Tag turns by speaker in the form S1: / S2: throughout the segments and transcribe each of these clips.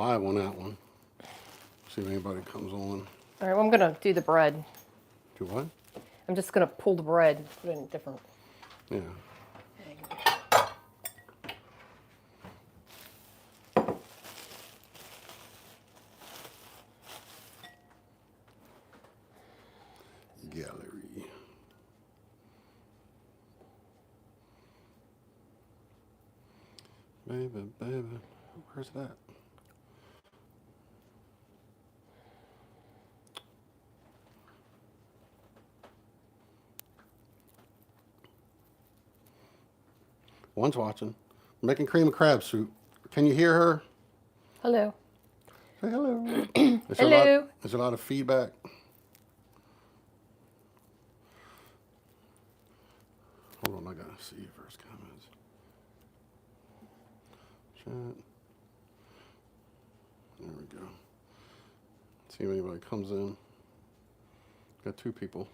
S1: live on that one. See if anybody comes on.
S2: All right, well, I'm going to do the bread.
S1: Do what?
S2: I'm just going to pull the bread, put it in different.
S1: Yeah. Gallery. Baby, where's that? One's watching. Making cream of crab soup. Can you hear her?
S2: Hello.
S1: Say hello.
S2: Hello.
S1: There's a lot of feedback. Hold on, I gotta see your first comments. Chat. There we go. See if anybody comes in. Got 2 people.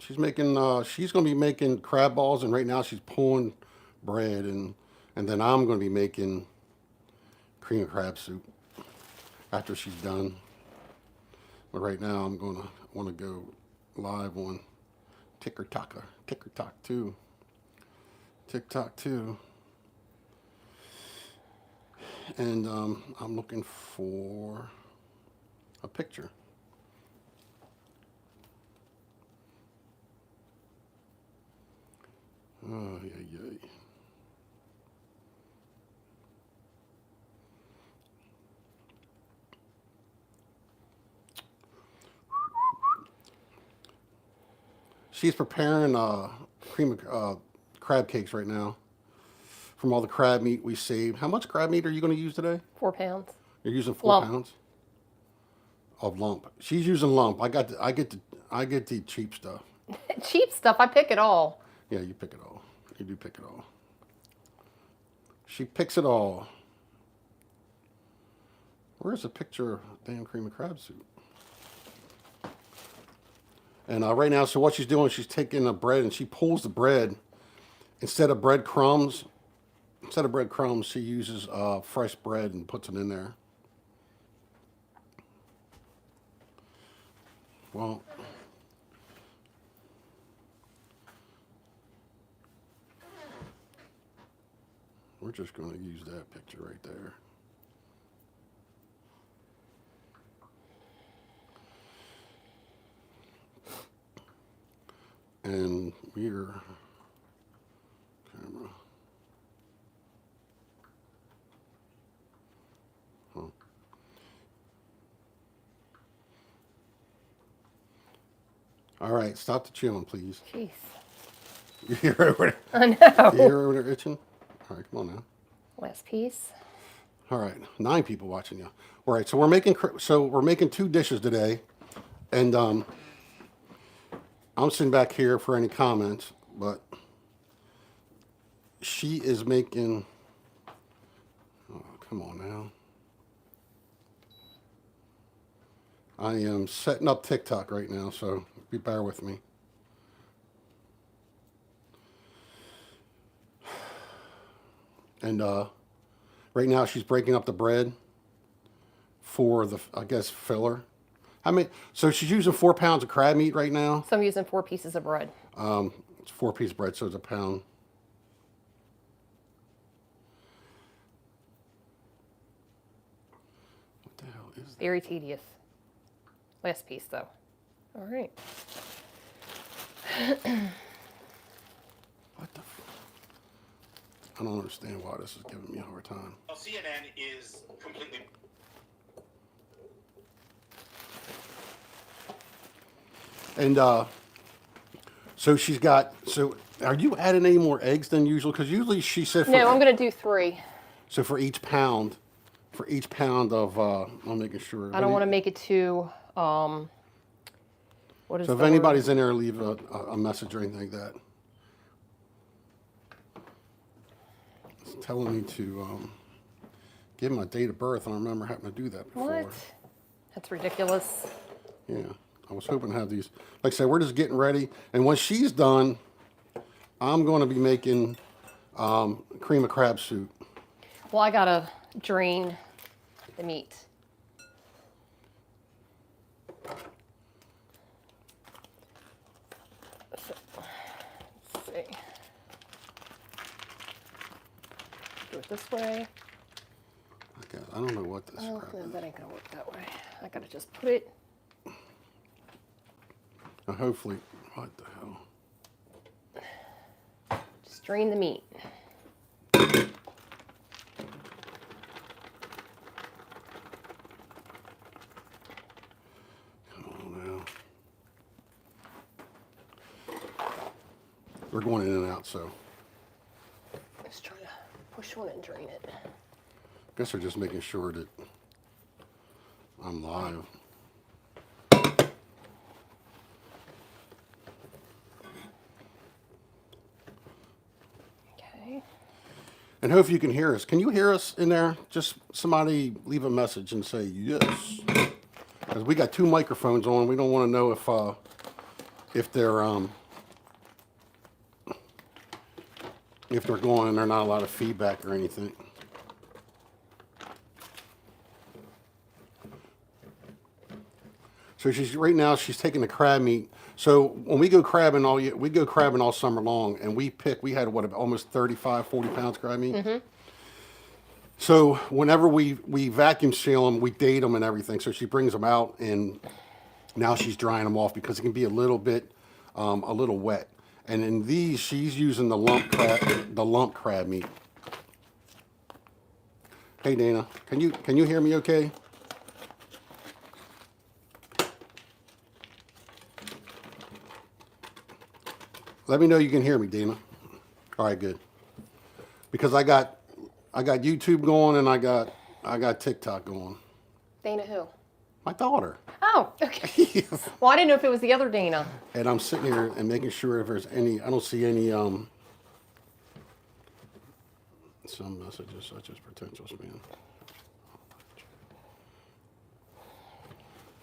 S1: She's gonna be making crab balls, and right now she's pulling bread, and then I'm gonna be making cream of crab soup after she's done. But right now I'm wanna go live on TikTok 2. And I'm looking for a picture. Oh, yeah. She's preparing cream of crab cakes right now from all the crab meat we saved. How much crab meat are you going to use today?
S2: 4 pounds.
S1: You're using 4
S2: lump.
S1: pounds of lump. She's using lump. I get the cheap stuff.
S2: Cheap stuff. I pick it all.
S1: Yeah, you pick it all. You do pick it all. She picks it all. Where's a picture of damn cream of crab soup? And right now, so what she's doing, she's taking the bread and she pulls the bread instead of breadcrumbs. Instead of breadcrumbs, she uses fresh bread and puts it in there. Well, we're just going to use that picture right there. And we're camera. Huh. All right, stop the chewing, please.
S2: Jeez.
S1: You hear over there?
S2: I know.
S1: You hear over there itching? All right, come on now.
S2: Last piece.
S1: All right, 9 people watching you. All right, so we're making 2 dishes today, and I'm sitting back here for any comments, but she is making. Oh, come on now. I am setting up TikTok right now, so bear with me. And right now she's breaking up the bread for the, I guess, filler. So she's using 4 pounds of crab meat right now.
S2: So I'm using 4 pieces of bread.
S1: It's 4 pieces of bread, so it's a pound. What the hell is that?
S2: Very tedious. Last piece, though. All right.
S1: What the? I don't understand why this is giving me a hard time.
S3: Well, CNN is completely.
S1: And so she's got. So are you adding any more eggs than usual? Because usually she said.
S2: No, I'm going to do 3.
S1: So for each pound of, I'm making sure.
S2: I don't want to make it too. What is
S1: So if
S2: the
S1: anybody's
S2: word?
S1: in there, leave a message or anything like that. It's telling me to give my date of birth. I don't remember having to do that before.
S2: What? That's ridiculous.
S1: Yeah, I was hoping to have these. Like I said, we're just getting ready. And when she's done, I'm going to be making cream of crab soup.
S2: Well, I got to drain the meat. So, let's see. Do it this way.
S1: Okay, I don't know what this
S2: Oh,
S1: crap
S2: no,
S1: is.
S2: that ain't gonna work that way. I gotta just put it.
S1: Now hopefully, what the hell?
S2: Just drain the meat.
S1: Come on now. We're going in and out, so
S2: Just trying to push one and drain it.
S1: I guess they're just making sure that I'm live.
S2: Okay.
S1: And hope you can hear us. Can you hear us in there? Just somebody leave a message and say yes. Because we got 2 microphones on. We don't want to know if they're going and there's not a lot of feedback or anything. So right now she's taking the crab meat. So when we go crabbing all summer long, and we had almost 35, 40 pounds crab meat. Mm-hmm. So whenever we vacuum seal them, we date them and everything. So she brings them out, and now she's drying them off because it can be a little wet. And in these, she's using the lump crab meat. Hey Dana, can you hear me okay? Let me know you can hear me, Dana. All right, good. Because I got YouTube going and I got TikTok going.
S2: Dana who?
S1: My daughter.
S2: Oh, okay. Well, I didn't know if it was the other Dana.
S1: And I'm sitting here and making sure if there's any. I don't see any some messages such as potential spam.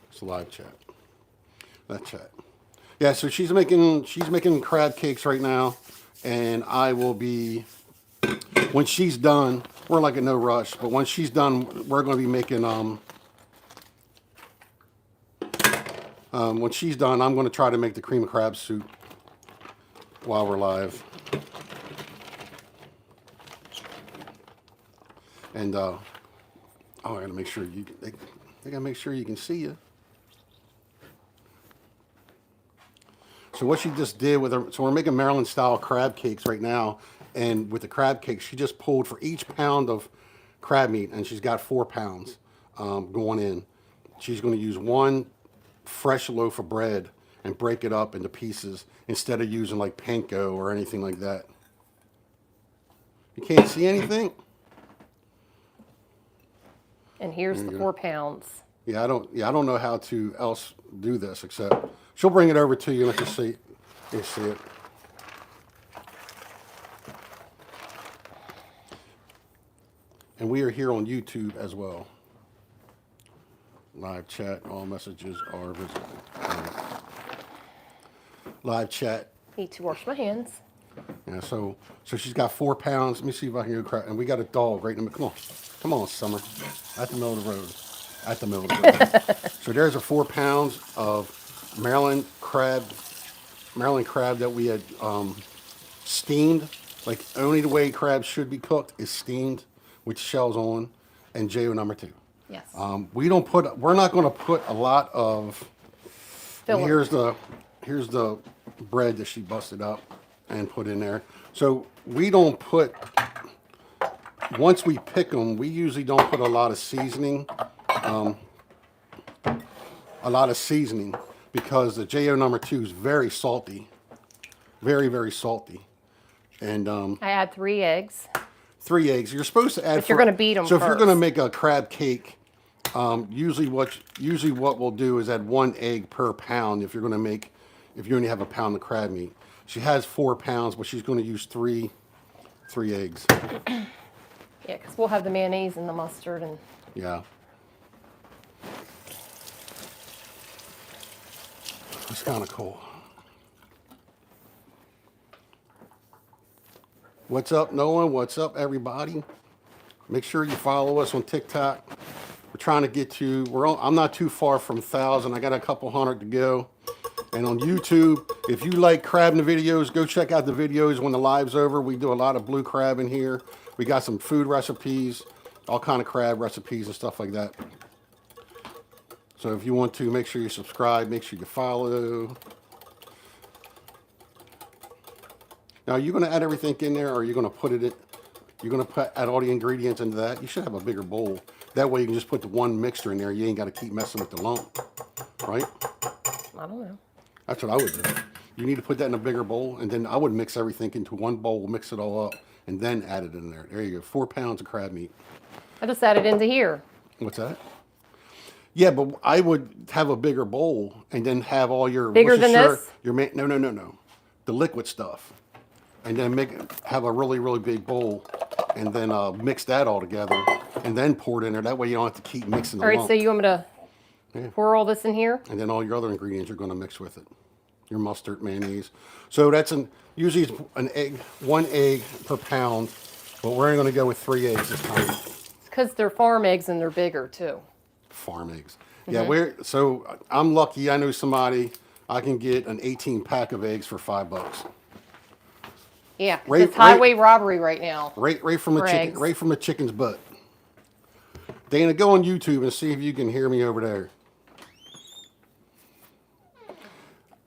S1: It's a live chat. That chat. Yeah, so she's making crab cakes right now, and I will be, when she's done, we're like in no rush, but when she's done, we're going to be making when she's done, I'm going to try to make the cream of crab soup while we're live. And I got to make sure they got to make sure you can see you. So what she just did with her, so we're making Maryland style crab cakes right now, and with the crab cakes, she just pulled for each pound of crab meat, and she's got 4 pounds going in. She's going to use 1 fresh loaf of bread and break it up into pieces instead of using like panko or anything like that. You can't see anything?
S2: And here's the 4 pounds.
S1: Yeah, I don't know how to else do this except she'll bring it over to you and let you see. You see it. And we are here on YouTube as well. Live chat, all messages are visible. Live chat.
S2: Need to wash my hands.
S1: Yeah, so she's got 4 pounds. Let me see if I can go crap. And we got a dog right in the middle. Come on, Summer. At the middle of the road. At the middle of the road. So there's a 4 pounds of Maryland crab that we had steamed. Like only the way crabs should be cooked is steamed with shells on, and JO number 2.
S2: Yes.
S1: We're not going to put a lot of.
S2: Filler.
S1: Here's the bread that she busted up and put in there. So we don't put. Once we pick them, we usually don't put a lot of seasoning. Because the JO number 2 is very salty, very, very salty. And
S2: I add 3 eggs.
S1: 3 eggs. You're supposed to add.
S2: But you're going to beat them
S1: So if you're going to
S2: first.
S1: make a crab cake, usually what we'll do is add 1 egg per pound. If you only have a pound of crab meat, she has 4 pounds, but she's going to use 3 eggs.
S2: Yeah, because we'll have the mayonnaise and the mustard and.
S1: Yeah. It's kind of cool. What's up, Noah? What's up, everybody? Make sure you follow us on TikTok. trying to get to. I'm not too far from 1,000. I got a couple hundred to go. And on YouTube, if you like crabbing the videos, go check out the videos when the live's over. We do a lot of blue crab in here. We got some food recipes, all kind of crab recipes and stuff like that. So if you want to, make sure you subscribe, make sure you follow. Now, are you going to add everything in there, or are you going to put it in? You're going to add all the ingredients into that? You should have a bigger bowl. That way you can just put the one mixture in there. You ain't got to keep messing with the lump, right?
S2: I don't know.
S1: That's what I would do. You need to put that in a bigger bowl, and then I would mix everything into one bowl, mix it all up, and then add it in there. There you go, 4 pounds of crab meat.
S2: I just added into here.
S1: What's that? Yeah, but I would have a bigger bowl, and then have all your...
S2: Bigger than this?
S1: No. The liquid stuff. And then have a really, really big bowl, and then mix that all together, and then pour it in there. That way you don't have to keep mixing the
S2: All right,
S1: lump.
S2: so you want me to pour all this in here?
S1: And then all your other ingredients you're going to mix with it. Your mustard, mayonnaise. So that's usually it's an egg, 1 egg per pound, but we're only going to go with 3 eggs this time.
S2: It's because they're farm eggs and they're bigger too.
S1: Farm eggs. Yeah, so I'm lucky. I know somebody. I can get an 18 pack of eggs for $5.
S2: Yeah, it's highway robbery right now.
S1: Right from the chicken.
S2: Eggs.
S1: Right from the chicken's butt. Dana, go on YouTube and see if you can hear me over there.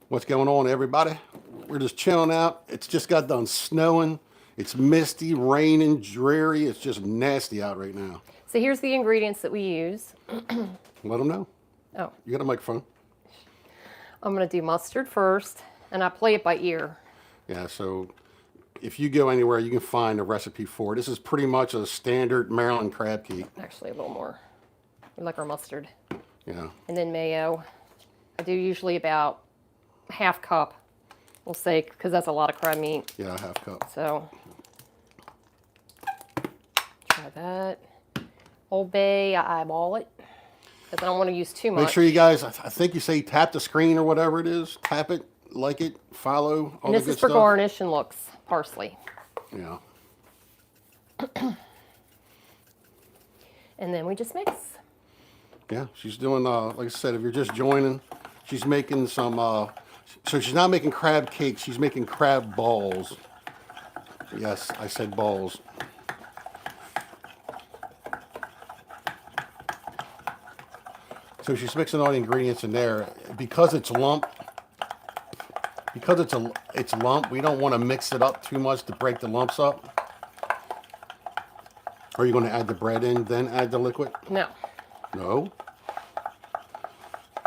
S1: What's going on, everybody? We're just chilling out. It's just got done snowing. It's misty, raining, dreary. It's just nasty out right now.
S2: So here's the ingredients that we use.
S1: Let them know.
S2: Oh,
S1: You got a microphone?
S2: I'm going to do mustard first, and I play it by ear.
S1: Yeah, so if you go anywhere, you can find a recipe for it. This is pretty much a standard Maryland crab cake.
S2: Actually, a little more. We like our mustard.
S1: Yeah.
S2: And then mayo. I do usually about ½ cup, we'll say, because that's a lot of crab meat.
S1: Yeah, a ½ cup.
S2: So, try that. Old Bay, I eyeball it, because I don't want to use too much.
S1: Make sure you guys, I think you say tap the screen or whatever it is. Tap it, like it, follow, all
S2: And
S1: the
S2: this
S1: good
S2: is for
S1: stuff.
S2: garnish and looks, parsley.
S1: Yeah.
S2: And then we just mix.
S1: Yeah, she's doing, like I said, if you're just joining, she's making some, so she's not making crab cakes, she's making crab balls. Yes, I said balls. So she's mixing all the ingredients in there. Because it's lump, it's lump, we don't want to mix it up too much to break the lumps up. Are you going to add the bread in, then add the liquid?
S2: No.
S1: No.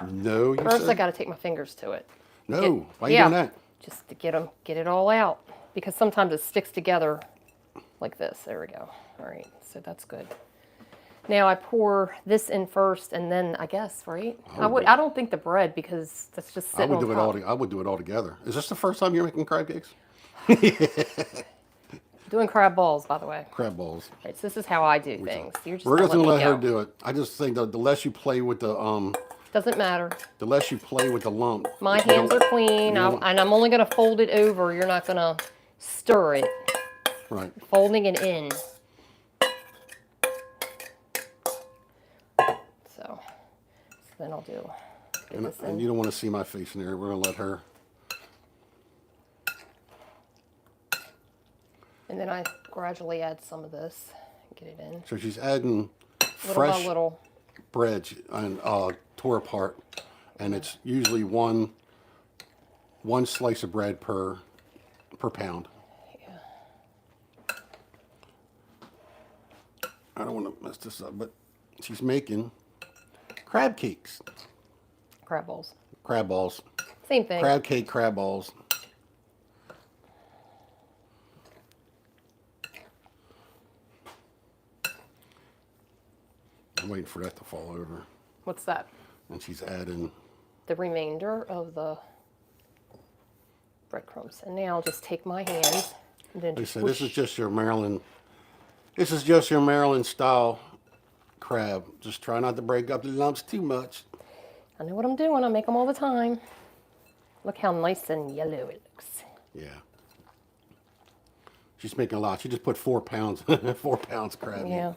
S1: No, you
S2: First,
S1: said?
S2: I got to take my fingers to it.
S1: No. Why are you doing that?
S2: Just to get it all out. Because sometimes it sticks together like this. There we go. All right, so that's good. Now I pour this in first, and then I guess, right? I don't think the bread, because that's just sitting on top.
S1: I would do it all together. Is this the first time you're making crab cakes?
S2: Doing crab balls, by the way.
S1: Crab balls.
S2: Right, so this is how I do things. You're just
S1: We're just
S2: gonna
S1: gonna
S2: let
S1: let
S2: me
S1: her
S2: go.
S1: do it. I just think the less you play with the
S2: Doesn't matter.
S1: lump.
S2: My
S1: you
S2: hands
S1: don't-
S2: are clean, and I'm only gonna fold it over. You're not gonna stir it.
S1: Right.
S2: Folding it in. So then I'll do.
S1: And you don't want to see my face in there. We're gonna let her.
S2: And then I gradually add some of this and get it in.
S1: So she's adding
S2: Little
S1: fresh
S2: by little.
S1: bread and tore apart, and it's usually one slice of bread per pound.
S2: Yeah.
S1: I don't want to mess this up, but she's making crab cakes,
S2: Crab balls.
S1: crab balls,
S2: Same thing.
S1: crab cake, crab balls. I'm waiting for that to fall over,
S2: What's that?
S1: and she's adding.
S2: The remainder of the breadcrumbs. And now I'll just take my hands and then
S1: They
S2: just
S1: said this is
S2: whoosh.
S1: just your Maryland. This is just your Maryland style crab. Just try not to break up the lumps too much.
S2: I know what I'm doing. I make them all the time. Look how nice and yellow it looks.
S1: Yeah. She's making a lot. She just put 4 pounds, 4 pounds of crab meat.
S2: Yeah.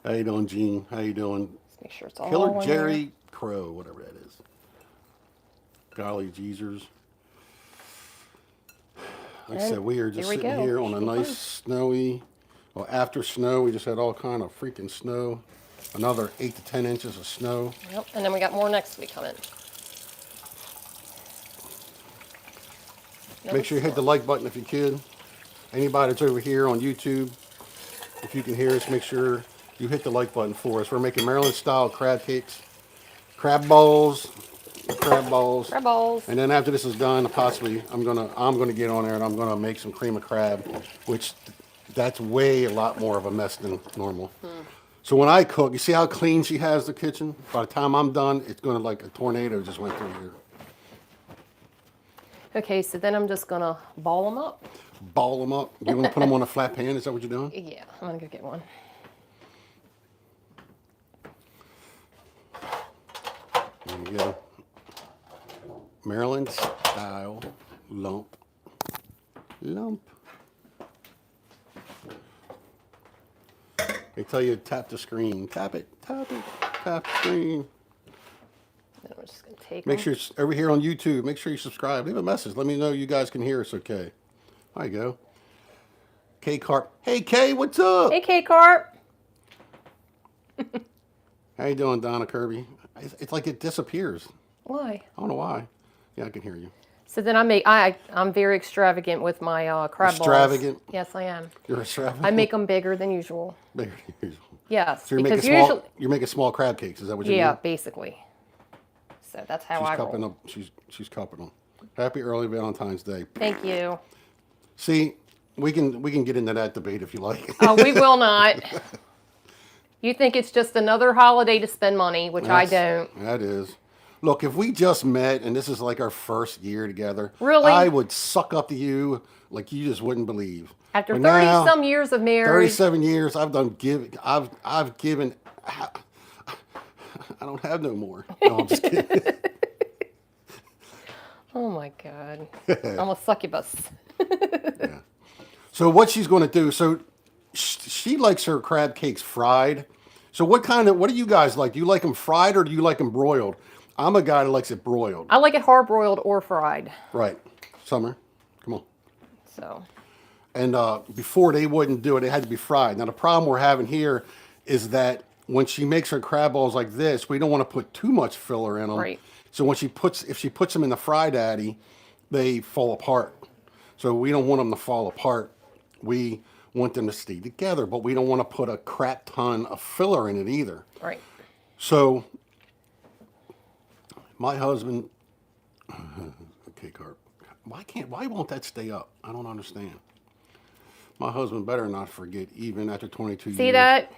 S1: How you doing, Gene? How you doing?
S2: Let's make sure it's all
S1: Killer
S2: in
S1: Jerry Crow, whatever that is. Golly Jeezers. Like I
S2: And
S1: said, we are
S2: here
S1: just
S2: we
S1: sitting
S2: go.
S1: here on a
S2: Should be
S1: nice
S2: fun.
S1: snowy, well, after snow, we just had all kind of freaking snow. Another 8 to 10 inches of snow.
S2: Yep. And then we got more next week coming.
S1: Make sure you hit the like button if you could. Anybody that's over here on YouTube, if you can hear us, make sure you hit the like button for us. We're making Maryland style crab cakes, crab balls, crab balls.
S2: Crab balls.
S1: And then after this is done, possibly I'm gonna get on there and I'm gonna make some cream of crab, which that's way a lot more of a mess than normal. So when I cook, you see how clean she has the kitchen? By the time I'm done, it's gonna like a tornado just went through here.
S2: Okay, so then I'm just gonna ball them up.
S1: Ball them up. You want to put them on a flat pan? Is that what you're doing?
S2: Yeah, I'm gonna go get one.
S1: There you go. Maryland style lump. Lump. They tell you to tap the screen. Tap it, tap the screen.
S2: Then we're just gonna take
S1: Make
S2: them.
S1: sure it's over here on YouTube. Make sure you subscribe. Leave a message. Let me know you guys can hear us okay. There you go. K Carp. Hey Kay, what's up?
S2: Hey, K-Carp.
S1: How you doing, Donna Kirby? It's like it disappears.
S2: Why?
S1: I don't know why. Yeah, I can hear you.
S2: So then I'm very extravagant with my crab balls.
S1: Extravagant?
S2: Yes, I am.
S1: You're extravagant.
S2: I make them bigger than usual.
S1: Bigger than usual.
S2: Yes,
S1: So you're
S2: because
S1: making small.
S2: usually,
S1: You're making small crab cakes. Is that what you
S2: yeah,
S1: mean?
S2: basically. So that's how
S1: She's
S2: I
S1: cupping
S2: roll.
S1: them. She's cupping them. Happy early Valentine's Day.
S2: Thank you.
S1: See, we can get into that debate if you like.
S2: Oh, we will not. You think it's just another holiday to spend money, which I don't.
S1: That is. Look, if we just met and this is like our first year together,
S2: Really?
S1: I would suck up to you like you just wouldn't believe.
S2: After
S1: But
S2: 30
S1: now,
S2: some years of marriage,
S1: 37 years, I've given. I don't have no more. No, I'm just kidding.
S2: oh my God, I'm a succubus.
S1: So what she's going to do? So she likes her crab cakes fried. So what do you guys like? Do you like them fried or do you like them broiled? I'm a guy that likes it broiled.
S2: I like it hard broiled or fried.
S1: Right. Summer, come on.
S2: So
S1: And before they wouldn't do it, it had to be fried. Now the problem we're having here is that when she makes her crab balls like this, we don't want to put too much filler in them.
S2: Right.
S1: So if she puts them in the fry daddy, they fall apart. So we don't want them to fall apart. We want them to stay together, but we don't want to put a crap ton of filler in it either.
S2: right.
S1: So my husband, okay, Carp, why won't that stay up? I don't understand. My husband better not forget, even after 22 years.
S2: See that?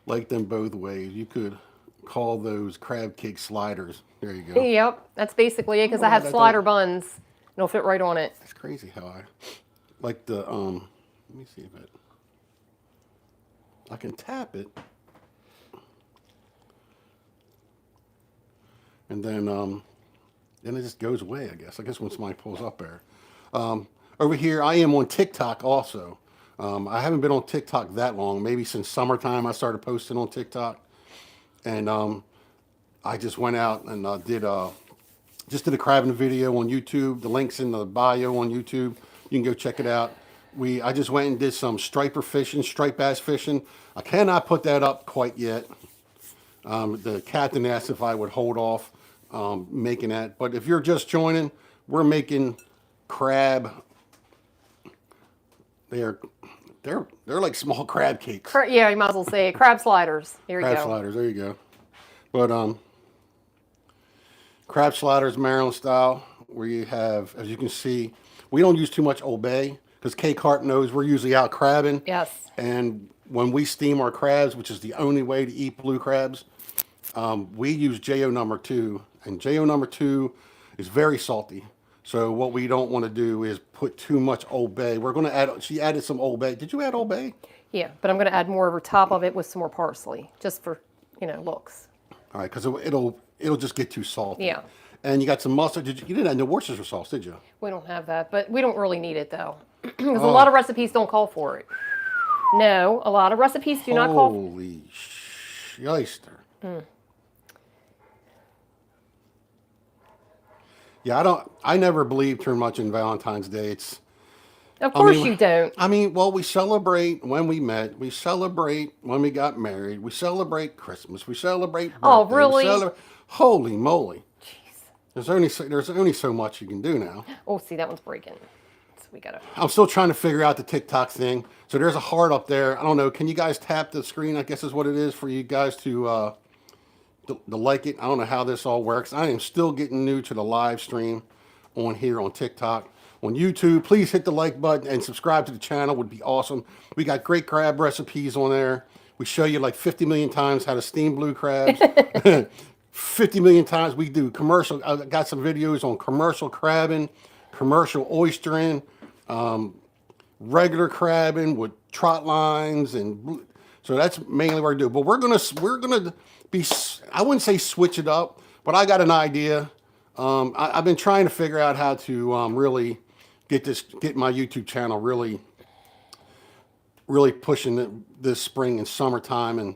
S1: Like them both ways. You could call those crab cake sliders. There you go.
S2: Yep. That's basically it because I
S1: Oh,
S2: have
S1: that
S2: slider
S1: don't-
S2: buns. And it'll fit right on it.
S1: It's crazy how I like the let me see if I can tap it. And then it just goes away, I guess. I guess when somebody pulls up there. Over here, I am on TikTok also. I haven't been on TikTok that long. Maybe since summertime I started posting on TikTok. And I just went out and did a crabbing video on YouTube. The link's in the bio on YouTube. You can go check it out. I just went and did some striper fishing, striped bass fishing. I cannot put that up quite yet. The captain asked if I would hold off making that. But if you're just joining, we're making crab. They're like small crab cakes.
S2: Yeah, you might as well say it. Crab sliders. Here we
S1: Crab
S2: go.
S1: sliders, there you go. But crab sliders, Maryland style, where you have, as you can see, we don't use too much Old Bay because K Carp knows we're usually out crabbing.
S2: Yes.
S1: And when we steam our crabs, which is the only way to eat blue crabs, we use JO number 2, and JO number 2 is very salty. So what we don't want to do is put too much Old Bay. We're going to add. She added some Old Bay. Did you add Old Bay?
S2: Yeah, but I'm going to add more over top of it with some more parsley, just for looks.
S1: All right, because it'll just get too salty.
S2: Yeah.
S1: And you got some mustard. You didn't add no Worcestershire sauce, did you?
S2: We don't have that, but we don't really need it though, because
S1: Oh.
S2: a lot of recipes don't call for it. No, a lot of recipes do not call.
S1: Holy shyster. Yeah, I never believed too much in Valentine's Day.
S2: Of course you don't.
S1: I mean, well, we celebrate when we met. We celebrate when we got married. We celebrate Christmas. We celebrate birthday.
S2: Oh, really?
S1: Holy moly. There's only so much you can do now.
S2: Oh, see, that one's breaking. So we gotta.
S1: I'm still trying to figure out the TikTok thing. So there's a heart up there. I don't know. Can you guys tap the screen? I guess is what it is for you guys to like it. I don't know how this all works. I am still getting new to the live stream on here on TikTok. On YouTube, please hit the like button and subscribe to the channel. Would be awesome. We got great crab recipes on there. We show you like 50 million times how to steam blue crabs. 50 million times we do commercial. I got some videos on commercial crabbing, commercial oystering, regular crabbing with trot lines, and so that's mainly what I do. But we're gonna be, I wouldn't say switch it up, but I got an idea. I've been trying to figure out how to really get my YouTube channel really pushing this spring and summertime, and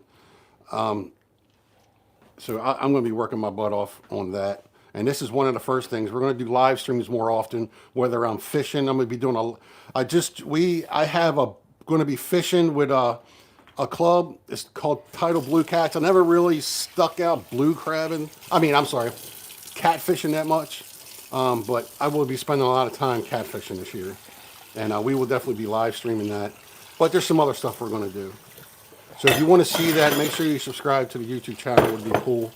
S1: so I'm going to be working my butt off on that. And this is one of the first things. We're going to do live streams more often, whether I'm fishing. I'm going to be doing going to be fishing with a club. It's called Tidal Blue Cats. I never really stuck out blue crabbing. I'm sorry, catfishing that much. But I will be spending a lot of time catfishing this year. And we will definitely be live streaming that. But there's some other stuff we're going to do. So if you want to see that, make sure you subscribe to the YouTube channel. It would be cool.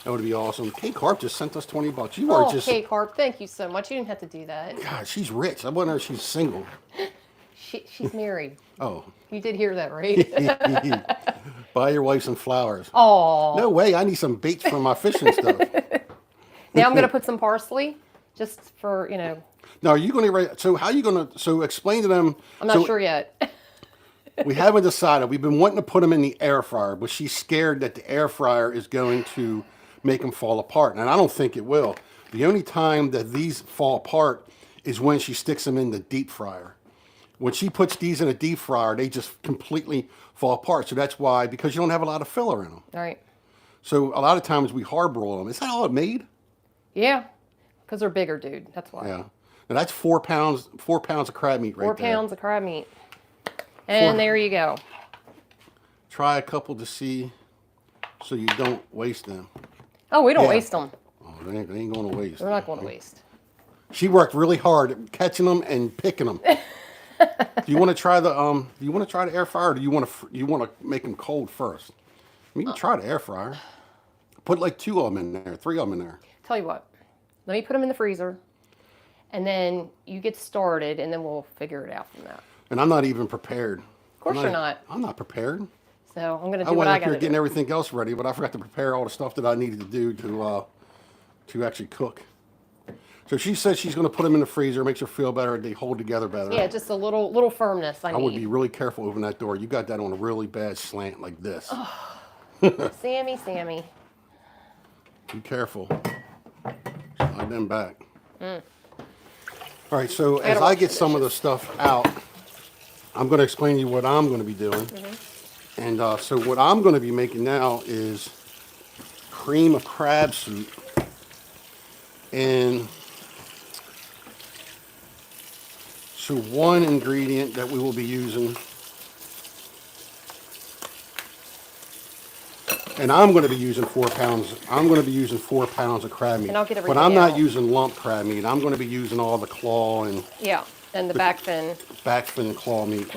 S1: That would be awesome. Kay Carp just sent us $20. You are just...
S2: Kay Carp, thank you so much. You didn't have to do that.
S1: God, she's rich. I wonder if she's single.
S2: She's married.
S1: Oh.
S2: You did hear that, right?
S1: Buy your wife some flowers.
S2: Oh.
S1: No way. I need some baits for my fishing stuff.
S2: Now I'm going to put some parsley just for,
S1: Now, are you going to... So how are you going to... So explain to them...
S2: I'm not sure yet.
S1: We haven't decided. We've been wanting to put them in the air fryer, but she's scared that the air fryer is going to make them fall apart. And I don't think it will. The only time that these fall apart is when she sticks them in the deep fryer. When she puts these in a deep fryer, they just completely fall apart. So that's why, because you don't have a lot of filler in them.
S2: All right.
S1: So a lot of times we hard broil them. Is that all it made?
S2: Yeah, because they're bigger, dude. That's why.
S1: Yeah. Now that's 4 pounds of crab meat right there.
S2: 4 pounds of crab meat. And there you go.
S1: Try a couple to see so you don't waste them.
S2: Oh, we don't waste them.
S1: Oh, they ain't going to waste.
S2: We're not going to waste.
S1: She worked really hard at catching them and picking them. Do you want to try the air fryer, or do you want to make them cold first? You can try the air fryer. Put like 2 of them in there, 3 of them in there.
S2: Tell you what, let me put them in the freezer, and then you get started, and then we'll figure it out from that.
S1: And I'm not even prepared.
S2: Of course you're not.
S1: I'm not prepared.
S2: So I'm going to do
S1: I
S2: what
S1: went
S2: I
S1: up
S2: got
S1: here
S2: to
S1: getting
S2: do.
S1: everything else ready, but I forgot to prepare all the stuff that I needed to do to actually cook. So she said she's going to put them in the freezer, makes her feel better, they hold together better.
S2: Yeah, just a little firmness I need.
S1: I would be really careful opening that door. You got that on a really bad slant like this.
S2: Sammy.
S1: Be careful. Slide them back. All right, so as I get some of the stuff out, I'm going to explain to you what I'm going to be doing. And so what I'm going to be making now is cream of crab soup. And so one ingredient that we will be using, and I'm going to be using 4 pounds. I'm going to be using 4 pounds of crab meat.
S2: And I'll get
S1: but
S2: everything
S1: I'm not
S2: out.
S1: using lump crab meat. I'm going to be using all the claw and
S2: And the back fin.
S1: back fin and claw meat.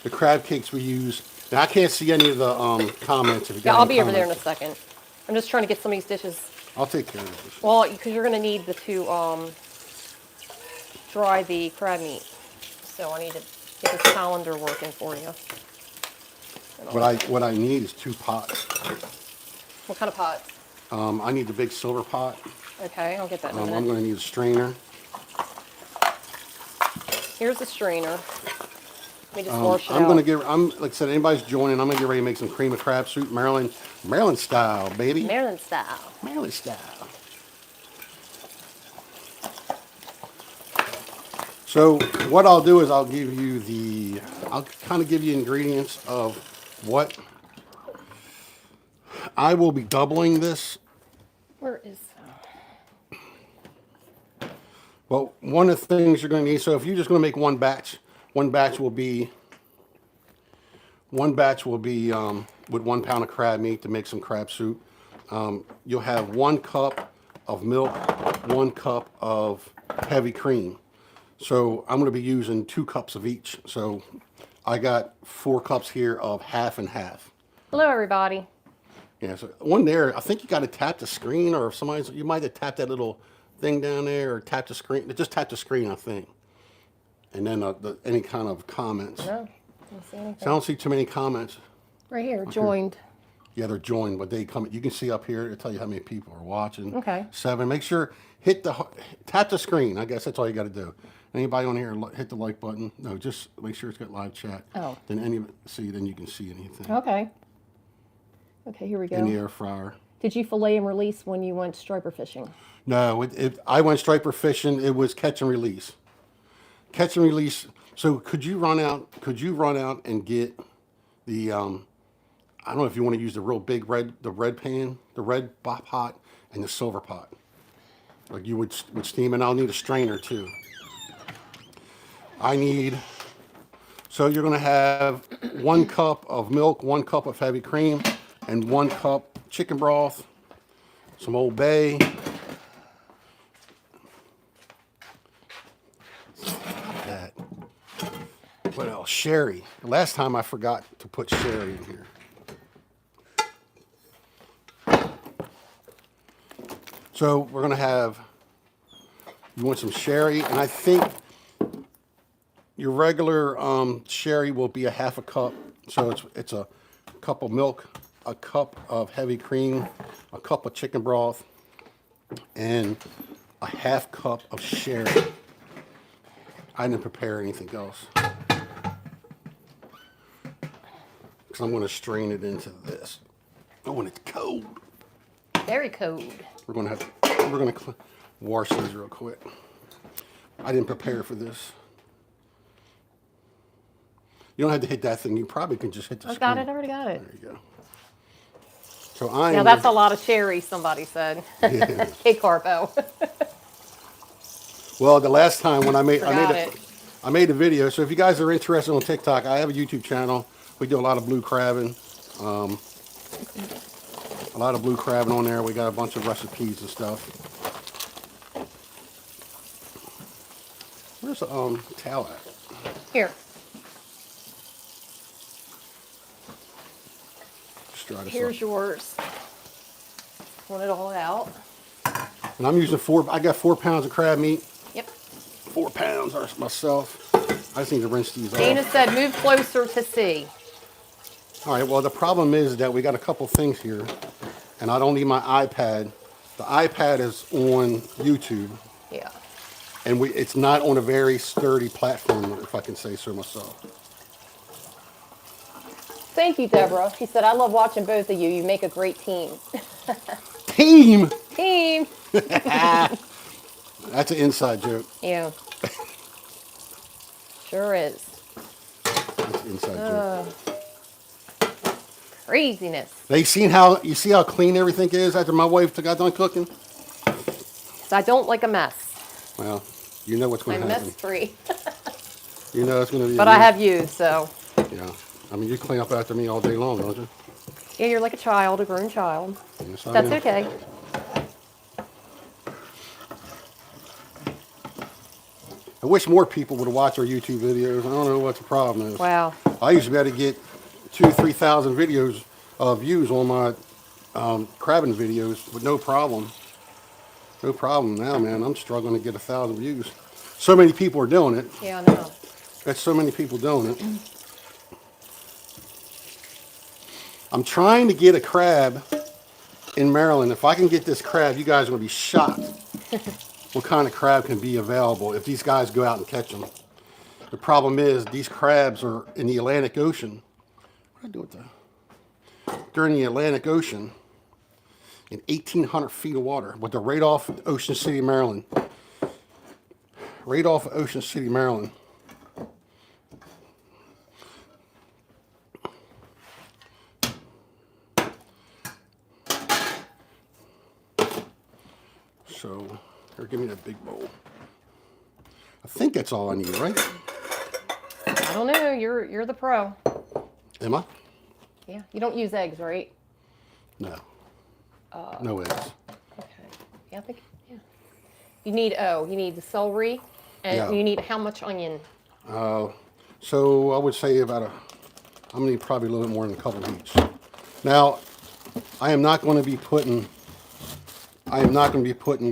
S1: The crab cakes we use. Now I can't see any of the comments. If you got
S2: I'll
S1: any
S2: be over there in a
S1: comments.
S2: second. I'm just trying to get some of these dishes.
S1: I'll take care of this.
S2: Well, because you're going to need to dry the crab meat. So I need to get this colander working for you.
S1: What I need is 2 pots.
S2: What kind of pots?
S1: I need the big silver pot.
S2: Okay, I'll get that in a
S1: I'm
S2: minute.
S1: going to need a strainer.
S2: Here's the strainer. Let me just wash it out.
S1: Like I said, anybody's joining, I'm going to get ready to make some cream of crab soup, Maryland style, baby.
S2: Maryland style.
S1: Maryland style. So what I'll do is I'll kind of give you ingredients of what I will be doubling this.
S2: Where is?
S1: Well, one of the things you're going to need, so if you're just going to make one batch will be with 1 pound of crab meat to make some crab soup. You'll have 1 cup of milk, 1 cup of heavy cream. So I'm going to be using 2 cups of each. So I got 4 cups here of half and half.
S2: Hello, everybody.
S1: Yeah, so one there, I think you got to tap the screen, or you might have tapped that little thing down there, or tap the screen. Just tap the screen, I think. And then any kind of comments.
S2: No, I don't see anything.
S1: So I don't see too many comments.
S2: Right here, joined.
S1: Yeah, they're joined, but they come. You can see up here. It'll tell you how many people are watching.
S2: Okay.
S1: 7. Make sure tap the screen. I guess that's all you got to do. Anybody on here hit the like button? No, just make sure it's got live chat.
S2: Oh.
S1: Then then you can see anything.
S2: Okay. Okay, here we go.
S1: In the air fryer.
S2: Did you fillet and release when you went striper fishing?
S1: No, I went striper fishing. It was catch and release. Catch and release. So could you run out and get the I don't know if you want to use the real big red pan, the red pot, and the silver pot. Like you would steam, and I'll need a strainer too. So you're going to have 1 cup of milk, 1 cup of heavy cream, and 1 cup chicken broth, some Old Bay. That. What else? Sherry. Last time I forgot to put sherry in here. So we're going to have, you want some sherry, and I think your regular sherry will be a half a cup. So it's a cup of milk, a cup of heavy cream, a cup of chicken broth, and a half cup of sherry. I didn't prepare anything else, because I'm going to strain it into this. Oh, and it's cold.
S2: Very cold.
S1: We're going to wash these real quick. I didn't prepare for this. You don't have to hit that thing. You probably can just hit the screen.
S2: I got it. I already got it.
S1: There you go. So
S2: Now that's a lot of sherry, somebody said.
S1: Yeah.
S2: Hey, Carpo.
S1: Well, the last time when I made a video. So if you guys are interested on TikTok, I have a YouTube channel. We do a lot of blue crabbing. On there. We got a bunch of recipes and stuff. Where's the towel at?
S2: Here.
S1: Just dry this
S2: Here's
S1: up.
S2: yours. Want it all out.
S1: And I'm using I got 4 pounds of crab meat.
S2: Yep.
S1: 4 pounds myself. I just need to rinse these
S2: Dana
S1: off.
S2: said move closer to see.
S1: All right, well, the problem is that we got a couple things here, and I don't need my iPad. The iPad is on YouTube,
S2: Yeah.
S1: and it's not on a very sturdy platform, if I can say so myself.
S2: Thank you, Deborah. She said, I love watching both of you. You make a great team.
S1: Team!
S2: Team!
S1: That's an inside joke.
S2: Yeah. Sure is.
S1: That's an inside joke.
S2: Craziness.
S1: You see how clean everything is after my wife got done cooking?
S2: I don't like a mess.
S1: Well, you know what's going
S2: I'm
S1: to happen.
S2: mess free.
S1: You know it's going to be.
S2: But I have you, so.
S1: Yeah. I mean, you clean up after me all day long, don't you?
S2: Yeah, you're like a child, a grown child.
S1: Yes, I
S2: That's
S1: am.
S2: okay.
S1: I wish more people would watch our YouTube videos. I don't know what the problem is.
S2: Wow.
S1: I used to be able to get 2,000-3,000 videos views on my crabbing videos with no problem. No problem now, man. I'm struggling to get 1,000 views. So many people are doing it.
S2: Yeah, I know.
S1: Got so many people doing it. I'm trying to get a crab in Maryland. If I can get this crab, you guys are going to be shocked what kind of crab can be available if these guys go out and catch them. The problem is these crabs are in the Atlantic Ocean. What do I do with that? They're in the Atlantic Ocean in 1,800 feet of water, but they're right off Ocean City, Maryland. right off of Ocean City, Maryland. So, here, give me that big bowl. I think that's all I need, right?
S2: I don't know. You're the pro.
S1: Am I?
S2: Yeah. You don't use eggs, right?
S1: No. No eggs.
S2: Okay. Yeah, I think. Yeah. You need the celery, and
S1: Yeah.
S2: you need how much onion?
S1: So I would say I'm gonna need probably a little bit more than a couple of each. Now, I am not going to be putting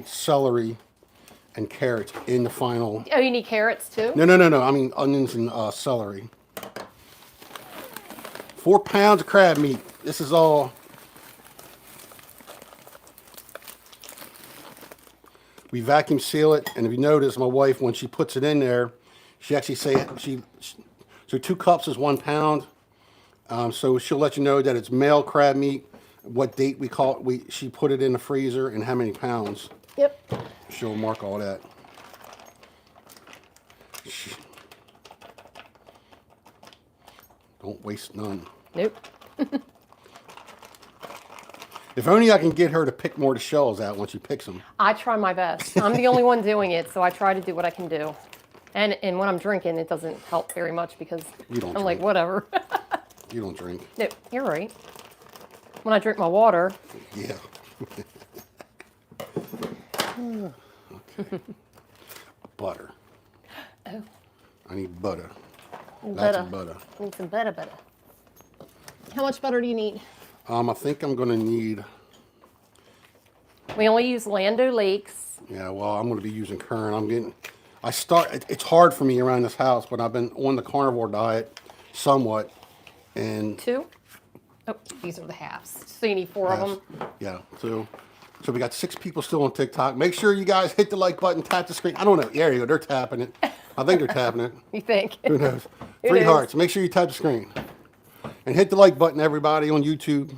S1: celery and carrots in the final.
S2: Oh, you need carrots too?
S1: No. I mean onions and celery. 4 pounds of crab meat. This is all. We vacuum seal it, and if you notice, my wife, when she puts it in there, she actually so 2 cups is 1 pound. So she'll let you know that it's male crab meat, what date we call it. She put it in the freezer, and how many pounds.
S2: Yep.
S1: She'll mark all that. Don't waste none.
S2: Nope.
S1: If only I can get her to pick more of the shells out when she picks them.
S2: I try my best. I'm the only one doing it, so I try to do what I can do. And when I'm drinking, it doesn't help very much because
S1: You don't
S2: I'm like,
S1: drink.
S2: whatever.
S1: You don't drink.
S2: No, you're right. When I drink my water,
S1: Yeah. Okay. Butter.
S2: Oh.
S1: I need butter. Lots
S2: butter.
S1: of butter.
S2: Need some butter. How much butter do you need?
S1: I think I'm gonna need.
S2: We only use Land O'Lakes.
S1: Yeah, well, I'm gonna be using Kern. It's hard for me around this house, but I've been on the carnivore diet somewhat, and
S2: 2. Oh, these are the halves. So you need 4 of them.
S1: yeah. So we got 6 people still on TikTok. Make sure you guys hit the like button, tap the screen. I don't know. There you go. They're tapping it. I think they're tapping it.
S2: You think?
S1: Who knows?
S2: Who
S1: 3
S2: knows?
S1: hearts. Make sure you tap the screen. And hit the like button, everybody, on YouTube.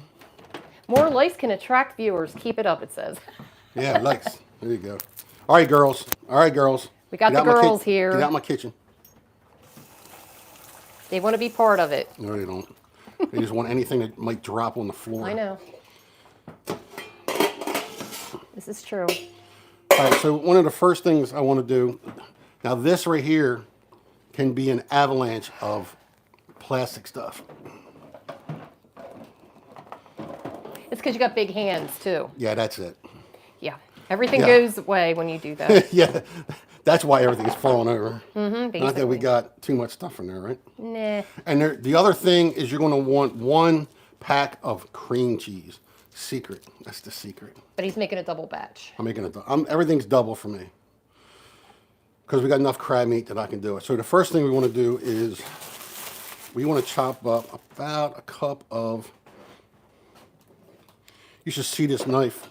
S2: More likes can attract viewers. Keep it up, it says.
S1: Yeah, likes. There you go. All right, girls.
S2: We got
S1: Get
S2: the
S1: out my
S2: girls here.
S1: Get out my kitchen.
S2: They want to be part of it.
S1: No, they don't. They just want anything that might drop on the floor.
S2: I know. This is true.
S1: All right, so one of the first things I want to do, now this right here can be an avalanche of plastic stuff.
S2: It's because you got big hands, too.
S1: Yeah, that's it.
S2: Yeah. Everything
S1: Yeah.
S2: goes away when you do that.
S1: Yeah, that's why everything's falling over.
S2: Mm-hmm,
S1: Not that we
S2: basically.
S1: got too much stuff in there, right?
S2: Nah.
S1: And the other thing is you're going to want 1 pack of cream cheese. Secret. That's the secret.
S2: But he's making a double batch.
S1: I'm making it. Everything's double for me because we got enough crab meat that I can do it. So the first thing we want to do is we want to chop up about a cup of. You should see this knife.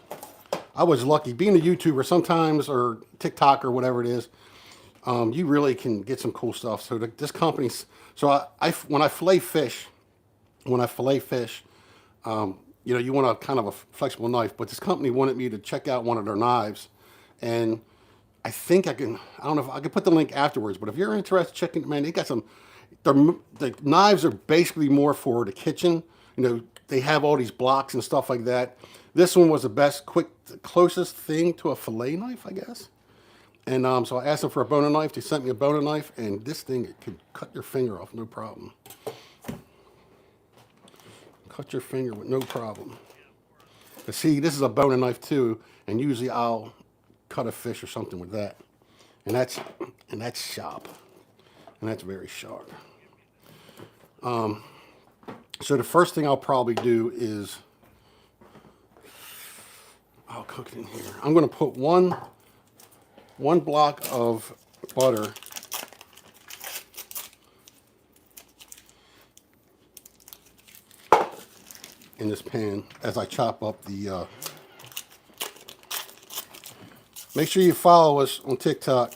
S1: I was lucky being a YouTuber sometimes, or TikTok or whatever it is. You really can get some cool stuff. So this company's. So when I fillet fish, you know, you want a kind of a flexible knife, but this company wanted me to check out one of their knives, and I think I don't know if I can put the link afterwards, but if you're interested, checking, man, they got some, the knives are basically more for the kitchen. You know, they have all these blocks and stuff like that. This one was the closest thing to a fillet knife, I guess. And so I asked them for a boner knife. They sent me a boner knife, and this thing, it could cut your finger off, no problem. Cut your finger with no problem. But see, this is a boner knife too, and usually I'll cut a fish or something with that. And that's sharp. And that's very sharp. So the first thing I'll probably do is I'll cook it in here. I'm going to put one block of butter in this pan as I chop up the. Make sure you follow us on TikTok.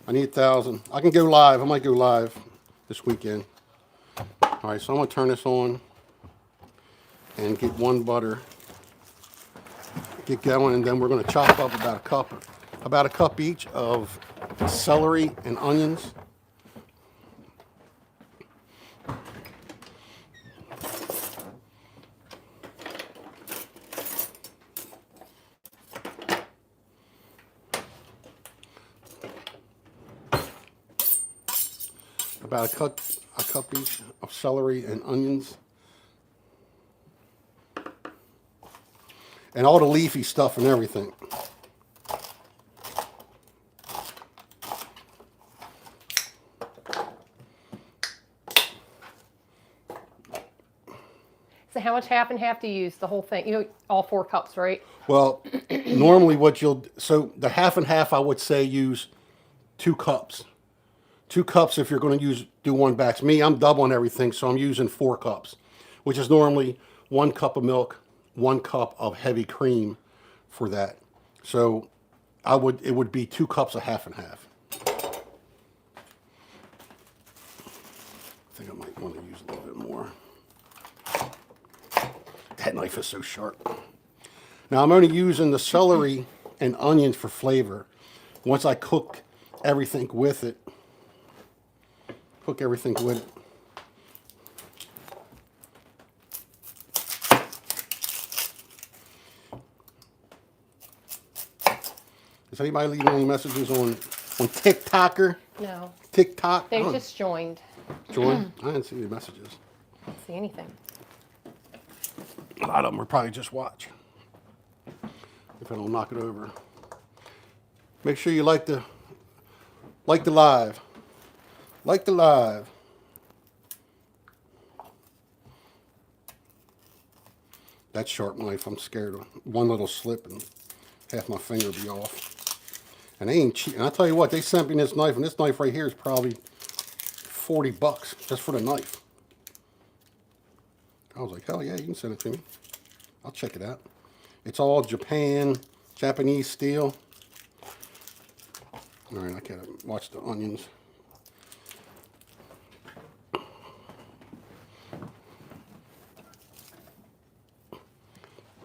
S1: I need 1,000. I can go live. I might go live this weekend. All right, so I'm gonna turn this on and get 1 butter. Get going, and then we're gonna chop up about a cup each of celery and onions. About a cup each of celery and onions. And all the leafy stuff and everything.
S2: So how much half and half do you use? The whole thing? You know, all 4 cups, right?
S1: Well, normally so the half and half, I would say use 2 cups. 2 cups if you're going to do one batch. Me, I'm doubling everything, so I'm using 4 cups, which is normally 1 cup of milk, 1 cup of heavy cream for that. So it would be 2 cups of half and half. I think I might want to use a little bit more. That knife is so sharp. Now I'm only using the celery and onions for flavor. Once I cook everything with it, Is anybody leaving any messages on TikToker?
S2: No.
S1: TikTok?
S2: They just joined.
S1: Join? I didn't see any messages.
S2: I don't see anything.
S1: A lot of them are probably just watch. If I don't knock it over. Make sure you like the live. Like the live. That sharp knife, I'm scared of one little slip and half my finger be off. And they ain't cheap. And I tell you what, they sent me this knife, and this knife right here is probably $40 just for the knife. I was like, hell yeah, you can send it to me. I'll check it out. It's all Japanese steel. All right, I gotta watch the onions.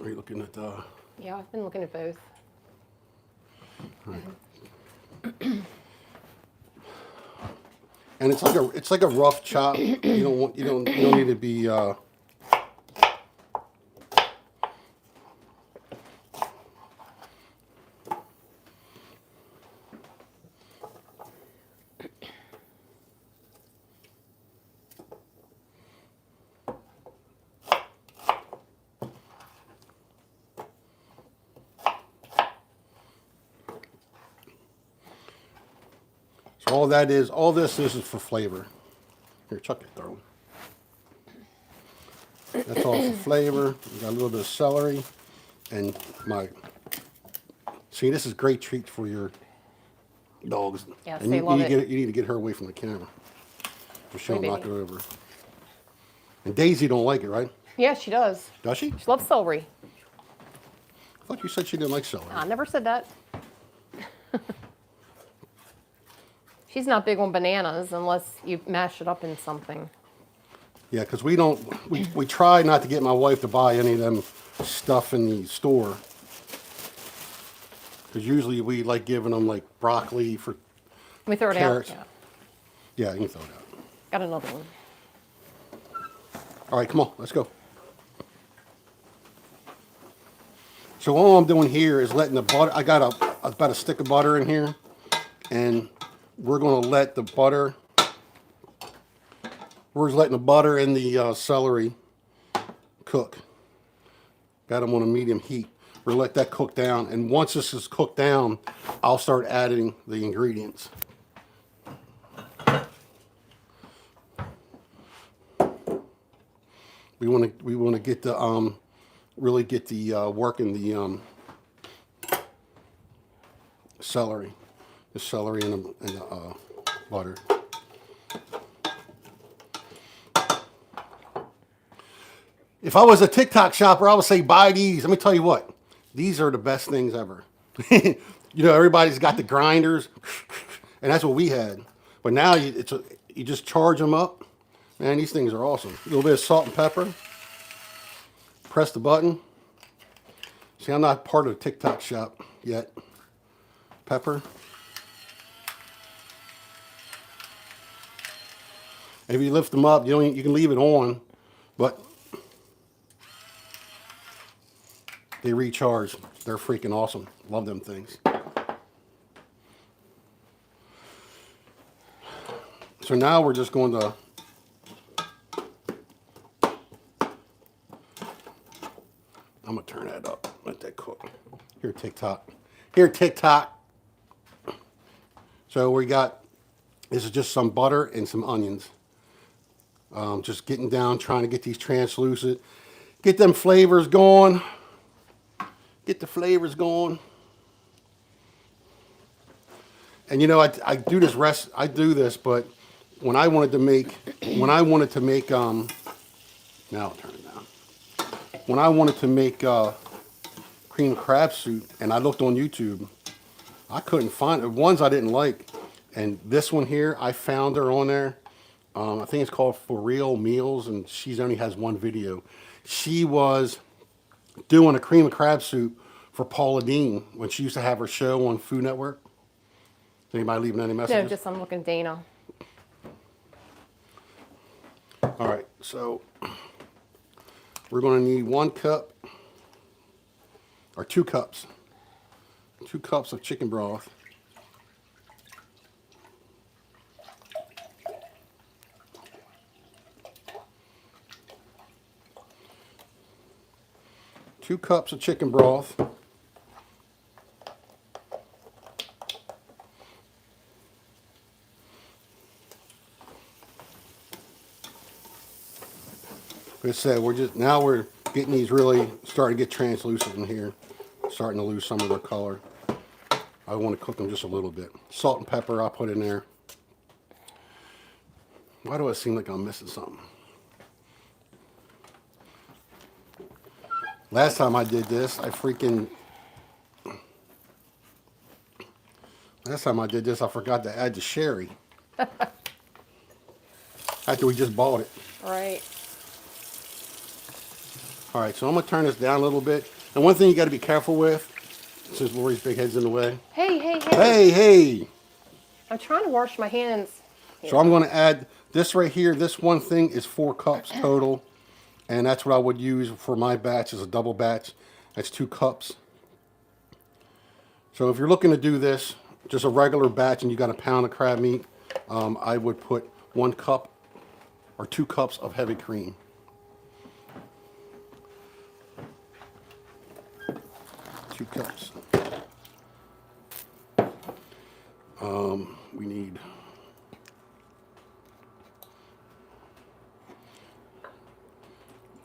S1: Are you looking at the?
S2: Yeah, I've been looking at both.
S1: All right. And it's like a rough chop. You don't need to be. So all this is for flavor. Here, chuck it, darling. That's all for flavor. We got a little bit of celery, and see, this is a great treat for your dogs.
S2: Yes,
S1: and
S2: they love it.
S1: You need to get her away from the camera, so she'll
S2: Hey,
S1: knock it
S2: baby.
S1: over. And Daisy don't like it, right?
S2: Yeah, she does.
S1: Does she?
S2: She loves celery.
S1: I thought you said she didn't like celery.
S2: I never said that. She's not big on bananas unless you mash it up in something.
S1: Yeah, because we try not to get my wife to buy any of them stuff in the store. Because usually we like giving them like broccoli for
S2: We throw it
S1: carrots.
S2: out. Yeah.
S1: Yeah, you can throw it out.
S2: Got another one.
S1: All right, come on, let's go. So all I'm doing here is letting the butter, I got about a stick of butter in here, and we're going to let the butter, we're just letting the butter and the celery cook. Got them on a medium heat. We're going to let that cook down, and once this is cooked down, I'll start adding the ingredients. We want to get the really get the work in the celery and the butter. If I was a TikTok shopper, I would say buy these. Let me tell you what, these are the best things ever. You know, everybody's got the grinders, and that's what we had. But now you just charge them up. Man, these things are awesome. A little bit of salt and pepper. Press the button. See, I'm not part of the TikTok shop yet. Pepper. If you lift them up, you can leave it on, but they recharge. They're freaking awesome. Love them things. So now we're just going to I'm going to turn that up. Let that cook. Here, TikTok. Here, TikTok. So this is just some butter and some onions. Just getting down, trying to get these translucent. Get them flavors going. Get the flavors going. And you know, I do this, but when I wanted to make, now I'll turn it down. When I wanted to make cream crab soup, and I looked on YouTube, I couldn't find the ones I didn't like. And this one here, I found her on there. I think it's called For Real Meals, and she only has one video. She was doing a cream of crab soup for Paula Deen when she used to have her show on Food Network. Is anybody leaving any messages?
S2: No, just I'm looking at Dana.
S1: All right, so we're going to need 1 cup or 2 cups. 2 cups of chicken broth. Two cups of chicken broth. Like I said, we're getting these really starting to get translucent in here, starting to lose some of their color. I want to cook them just a little bit. Salt and pepper I'll put in there. Why do I seem like I'm missing something? Last time I did this, I forgot to add the sherry. After we just bought it.
S2: Right.
S1: All right, so I'm going to turn this down a little bit. And one thing you got to be careful with, since Lori's big head's in the way.
S2: Hey, hey, hey.
S1: Hey, hey.
S2: I'm trying to wash my hands.
S1: So I'm going to add this right here. This one thing is 4 cups total. And that's what I would use for my batch as a double batch. That's 2 cups. So if you're looking to do this, just a regular batch, and you got a pound of crab meat, I would put 1 cup or 2 cups of heavy cream. 2 cups.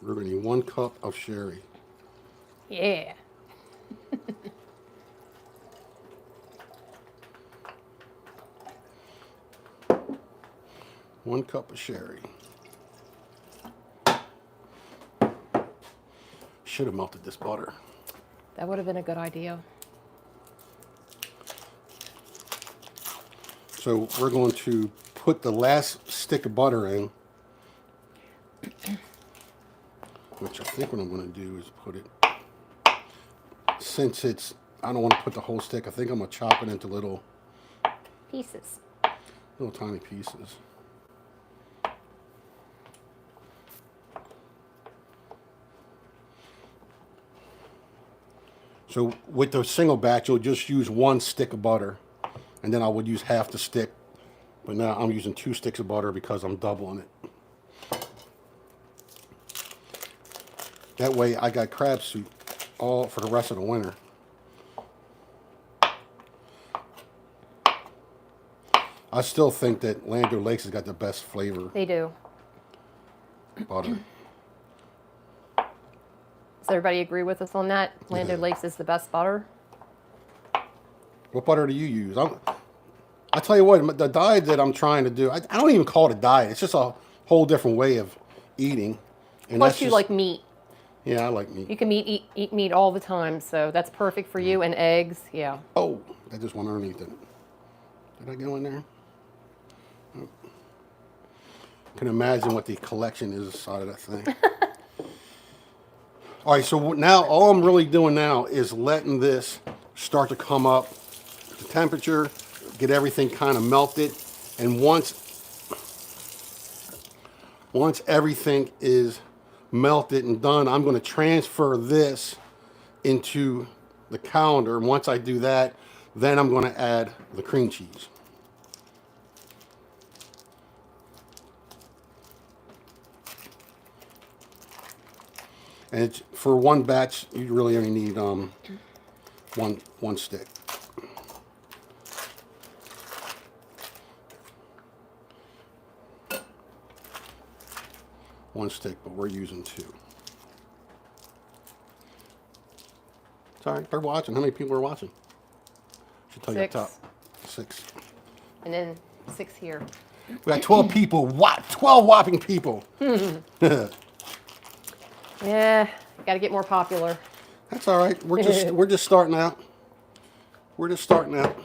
S1: We're going to need 1 cup of sherry.
S2: Yeah.
S1: 1 cup of sherry. Should have melted this butter.
S2: That would have been a good idea.
S1: So we're going to put the last stick of butter in, which I think what I'm going to do is put it, since I don't want to put the whole stick, I think I'm going to chop it into little
S2: Pieces.
S1: tiny pieces. So with the single batch, you'll just use 1 stick of butter, and then I would use half the stick. But now I'm using 2 sticks of butter because I'm doubling it. That way I got crab soup all for the rest of the winter. I still think that Land O'Lakes has got the best flavor
S2: They do.
S1: butter.
S2: Does everybody agree with us on that? Land O'Lakes is the best butter?
S1: What butter do you use? I tell you what, the diet that I'm trying to do, I don't even call it a diet. It's just a whole different way of eating. And
S2: Plus
S1: that's
S2: you
S1: just,
S2: like meat.
S1: Yeah, I like meat.
S2: You can eat meat all the time, so that's perfect for you. And eggs, yeah.
S1: Oh, that just went underneath it. Did I go in there? Oh. I can imagine what the collection is inside of that thing. All right, so now all I'm really doing now is letting this start to come up, the temperature, get everything kind of melted, and once once everything is melted and done, I'm going to transfer this into the colander. And once I do that, then I'm going to add the cream cheese. And it's, for one batch, you really only need one stick. One stick, but we're using 2. It's all right. They're watching. How many people are watching? Should tell you up
S2: 6.
S1: top. 6.
S2: And then 6 here.
S1: We got 12 people. What? 12 whopping people.
S2: Yeah, got to get more popular.
S1: That's all right. We're just starting out. We're just starting out.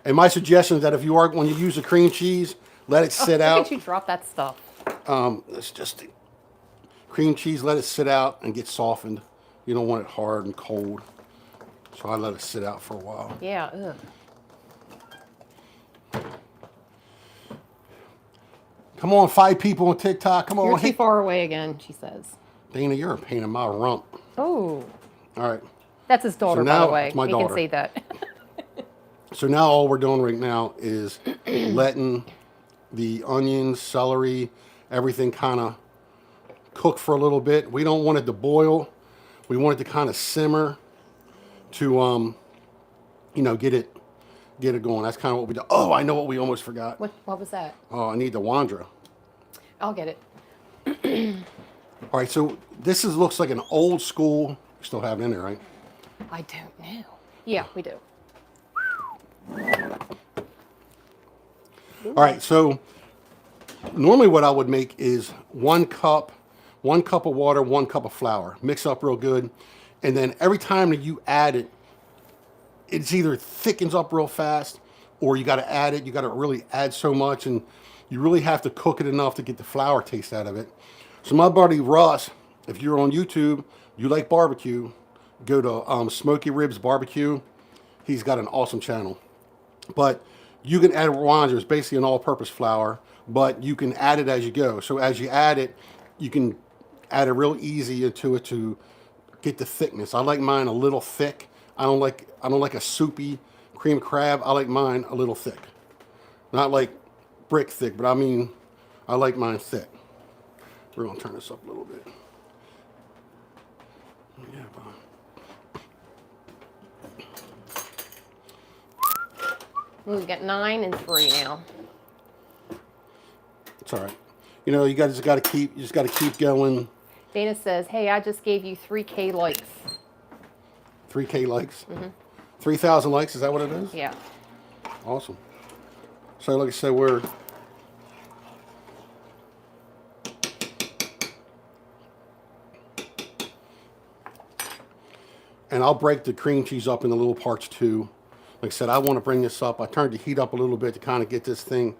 S1: And my suggestion is that if you are, when you use the cream cheese, let it sit
S2: Look
S1: out.
S2: at you drop that stuff.
S1: It's just cream cheese. Let it sit out and get softened. You don't want it hard and cold. So I let it sit out for a while.
S2: Yeah, ugh.
S1: Come on, 5 people on TikTok. Come on.
S2: You're too far away again, she says.
S1: Dana, you're a pain in my rump.
S2: Oh,
S1: All right.
S2: that's his daughter, by
S1: now
S2: the way.
S1: it's my
S2: You
S1: daughter.
S2: can see that.
S1: So now all we're doing right now is letting the onions, celery, everything kind of cook for a little bit. We don't want it to boil. We want it to kind of simmer to, get it going. That's kind of what we do. Oh, I know what we almost forgot.
S2: What was that?
S1: Oh, I need the Wandra.
S2: I'll get it.
S1: All right, so this looks like an old school. You still have it in there, right?
S2: I don't know. Yeah, we do.
S1: All right, so normally what I would make is 1 cup of water, 1 cup of flour. Mix up real good. And then every time that you add it, it's either thickens up real fast or you got to add it. You got to really add so much, and you really have to cook it enough to get the flour taste out of it. So my buddy Russ, if you're on YouTube, you like barbecue, go to Smoky Ribs Barbecue. He's got an awesome channel. But you can add Wandra. It's basically an all-purpose flour, but you can add it as you go. So as you add it, you can add it real easy into it to get the thickness. I like mine a little thick. I don't like a soupy cream crab. I like mine a little thick. Not like brick thick, but I mean, I like mine thick. We're gonna turn this up a little bit. Yeah,
S2: We've got 9 and 3 now.
S1: it's all right. You guys just gotta keep going.
S2: Dana says, hey, I just gave you 3K likes.
S1: 3K likes. 3,000 likes. Is that what it is?
S2: Yeah.
S1: Awesome. So like I said, we're and I'll break the cream cheese up into little parts too. Like I said, I want to bring this up. I turned the heat up a little bit to kind of get this thing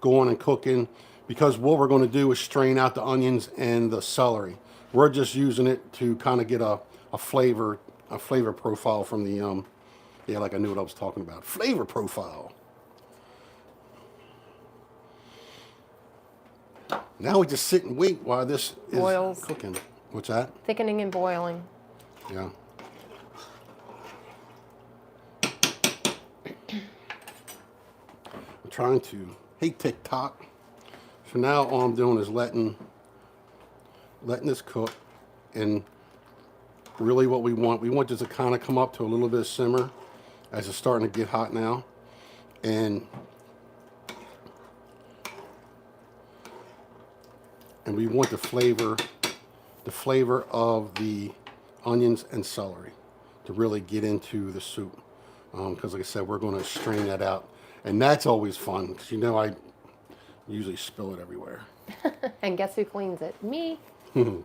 S1: going and cooking, because what we're going to do is strain out the onions and the celery. We're just using it to kind of get a flavor profile from the yeah, like I knew what I was talking about. Flavor profile. Now we just sit and wait while this is
S2: Boils.
S1: cooking. What's that?
S2: Thickening and boiling.
S1: Yeah. I'm trying to hate TikTok. So now all I'm doing is letting this cook, and really what we want this to kind of come up to a little bit of simmer as it's starting to get hot now. And we want the flavor of the onions and celery to really get into the soup. Because like I said, we're going to strain that out. And that's always fun, because I usually spill it everywhere.
S2: And guess who cleans it? Me.
S1: And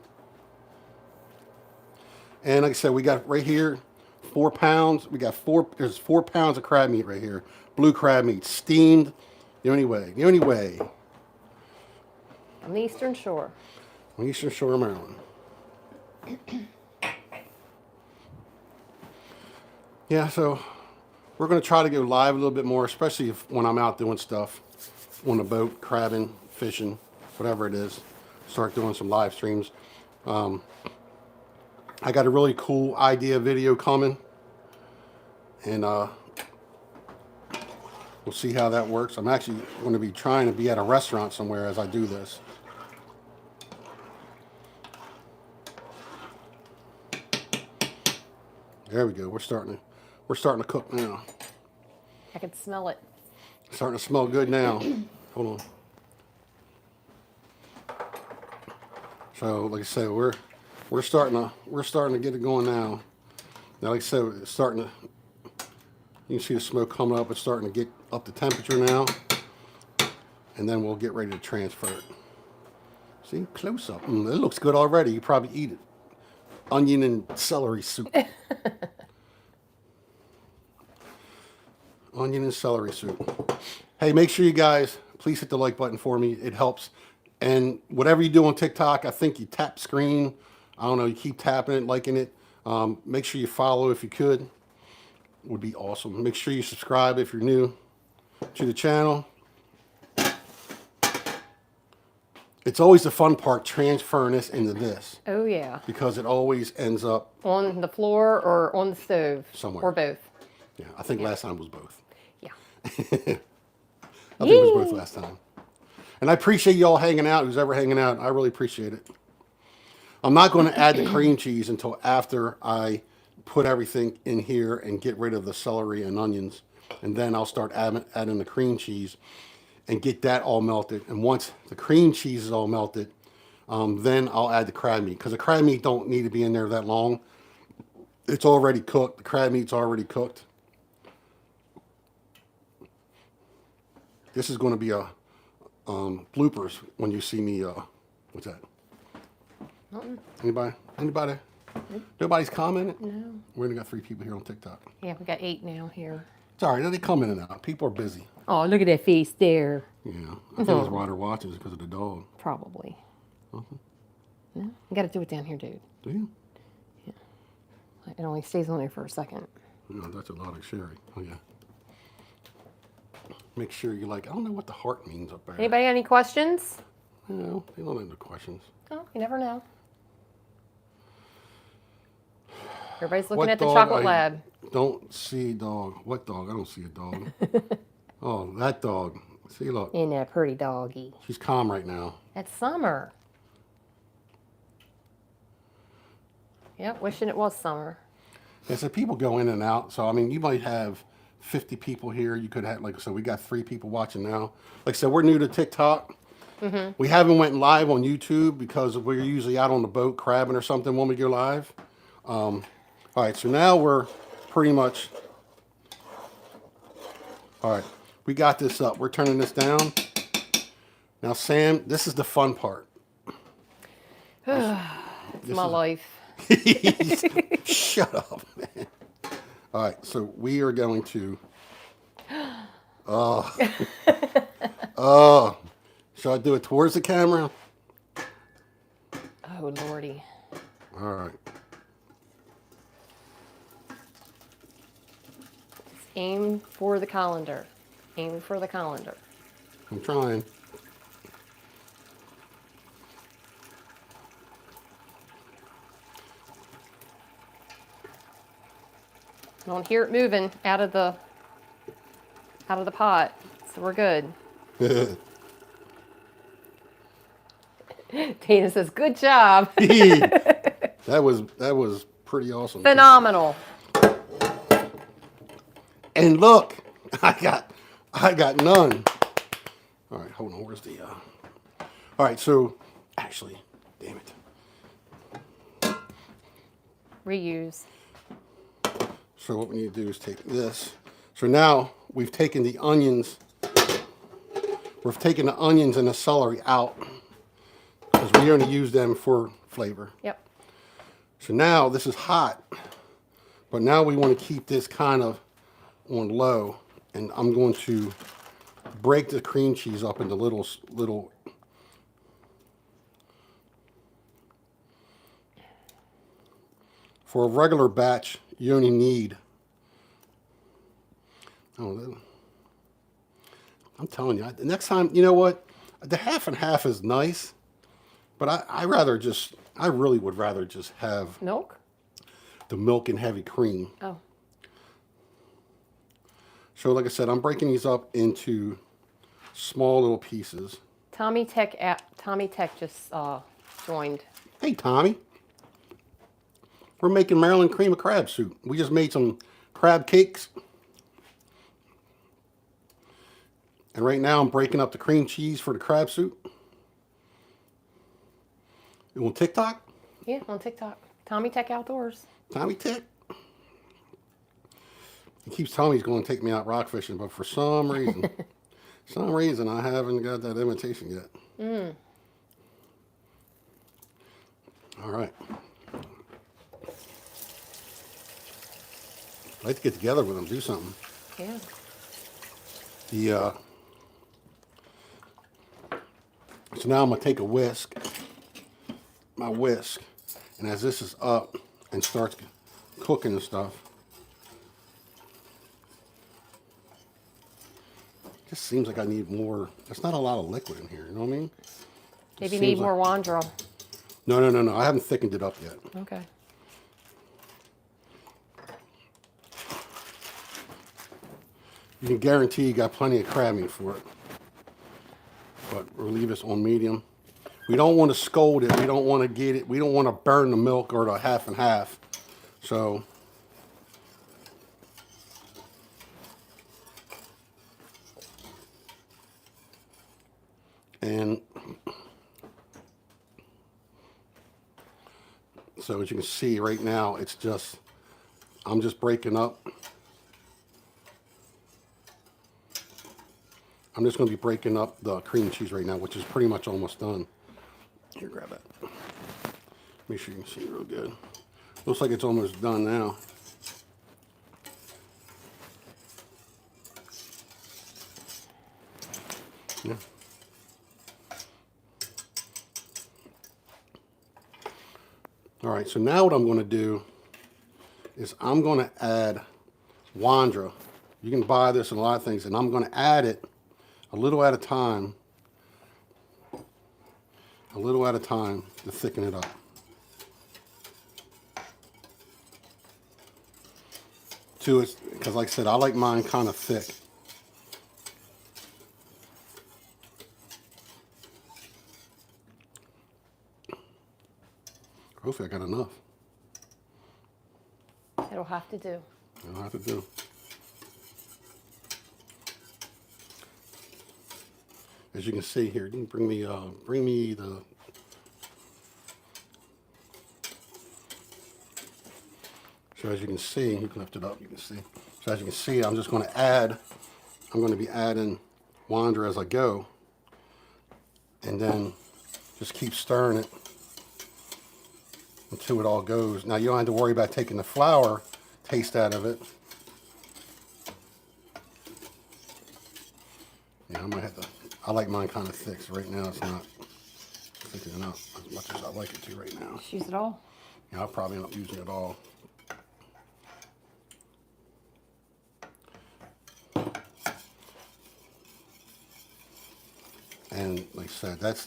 S1: like I said, we got right here 4 pounds. There's 4 pounds of crab meat right here. Blue crab meat, steamed the only way.
S2: On the Eastern Shore.
S1: On Eastern Shore of Maryland. Yeah, so we're going to try to go live a little bit more, especially when I'm out doing stuff on the boat, crabbing, fishing. whatever it is. Start doing some live streams. I got a really cool idea video coming, and we'll see how that works. I'm actually going to be trying to be at a restaurant somewhere as I do this. There we go. We're starting to cook now.
S2: I can smell it.
S1: Starting to smell good now. Hold on. So, like I said, we're starting to get it going now. Now, like I said, it's starting to. You can see the smoke coming up. It's starting to get up to temperature now, and then we'll get ready to transfer it. See, close up. It looks good already. You probably eat it. Onion and celery soup. Onion and celery soup. Hey, make sure you guys please hit the like button for me. It helps. And whatever you do on TikTok, I think you tap screen. I don't know. You keep tapping it, liking it. Make sure you follow if you could. Would be awesome. Make sure you subscribe if you're new to the channel. It's always the fun part, transferring this into this,
S2: Oh yeah.
S1: because it always ends up
S2: On the floor or on the stove.
S1: Somewhere.
S2: Or both.
S1: Yeah, I think last time was both.
S2: Yeah.
S1: I think it was both last time. And I appreciate y'all hanging out, who's ever hanging out. I really appreciate it. I'm not going to add the cream cheese until after I put everything in here and get rid of the celery and onions. And then I'll start adding the cream cheese and get that all melted. And once the cream cheese is all melted, then I'll add the crab meat. Because the crab meat don't need to be in there that long. It's already cooked. The crab meat's already cooked. This is going to be a bloopers when you see me. What's that?
S2: Nothing.
S1: Anybody? Nobody's commenting?
S2: No.
S1: We only got 3 people here on TikTok.
S2: Yeah, we got 8 now here.
S1: It's all right. They come in and out. People are busy.
S2: Oh, look at that face there.
S1: Yeah. I think that's why they're watching is because of the dog.
S2: Probably. No, you got to do it down here, dude.
S1: Do you?
S2: It only stays on there for a second.
S1: No, that's a lot of sherry. Oh, yeah. Make sure you like, I don't know what the heart means up there.
S2: Anybody got any questions?
S1: No, they don't have no questions.
S2: Oh, you never know. Everybody's looking
S1: What
S2: at the
S1: dog
S2: chocolate
S1: I
S2: lab.
S1: Don't see a dog. What dog? I don't see a dog. Oh, that dog. See, look.
S2: Isn't that pretty doggy?
S1: She's calm right now.
S2: It's summer. Yep, wishing it was summer.
S1: Yeah, so people go in and out. So, I mean, you might have 50 people here. You could have, like I said, we got 3 people watching now. Like I said, we're new to TikTok. We haven't went live on YouTube because we're usually out on the boat crabbing or something when we go live. All right, so now we're pretty much, all right, we got this up. We're turning this down. Now, Sam, this is the fun part.
S2: It's my life.
S1: Shut up, man. All right, so we are going to, shall I do it towards the camera?
S2: Oh, Lordy.
S1: All right.
S2: Aim for the colander. Aim for the colander.
S1: I'm trying.
S2: I don't hear it moving out of the pot, so we're good. Tina says, "Good job."
S1: That was pretty awesome.
S2: Phenomenal.
S1: And look, I got none. All right, hold on. Where's the? All right, so actually, damn it.
S2: Reuse.
S1: So what we need to do is take this. So now we've taken the onions. We've taken the onions and the celery out because we're going to use them for flavor.
S2: Yep.
S1: So now this is hot, but now we want to keep this kind of on low, and I'm going to break the cream cheese up into little. For a regular batch, you only need. Oh, I'm telling you, the next time, you know what? The half and half is nice, but I really would rather just have
S2: Milk?
S1: the milk and heavy cream.
S2: Oh,
S1: So like I said, I'm breaking these up into small little pieces.
S2: Tommy Tech just joined.
S1: Hey, Tommy. We're making Maryland cream of crab soup. We just made some crab cakes. And right now I'm breaking up the cream cheese for the crab soup. You on TikTok?
S2: Yeah, on TikTok. Tommy Tech Outdoors.
S1: Tommy Tech? He keeps telling me he's going to take me out rock fishing, but for some reason, I haven't got that invitation yet. All right. I'd like to get together with him, do something.
S2: Yeah.
S1: So now I'm going to take a whisk, my whisk, and as this is up and starts cooking and stuff, just seems like I need more. There's not a lot of liquid in here, you know what I mean?
S2: Maybe you
S1: seems
S2: need more Wandra.
S1: No. I haven't thickened it up yet.
S2: Okay.
S1: You can guarantee you got plenty of crab meat for it. But we'll leave this on medium. We don't want to scold it. We don't want to get it. We don't want to burn the milk or the half and half. So as you can see right now, I'm just breaking up. I'm just going to be breaking up the cream cheese right now, which is pretty much almost done. Here, grab that. Make sure you can see it real good. Looks like it's almost done now. Yeah. All right, so now what I'm going to do is I'm going to add Wandra. You can buy this in a lot of things, and I'm going to add it a little at a time to thicken it up. Because like I said, I like mine kind of thick. Hopefully I got enough.
S2: It'll have to do.
S1: It'll have to do. As you can see here, you can bring me the. So as you can see, you can lift it up. You can see. So as you can see, I'm going to be adding Wandra as I go, and then just keep stirring it until it all goes. Now you don't have to worry about taking the flour taste out of it. Yeah, I might have to. I like mine kind of thick, so right now it's not thickening enough as much as I like it to right now.
S2: Just use it all.
S1: Yeah, I'll probably end up using it all. And like I said, that's.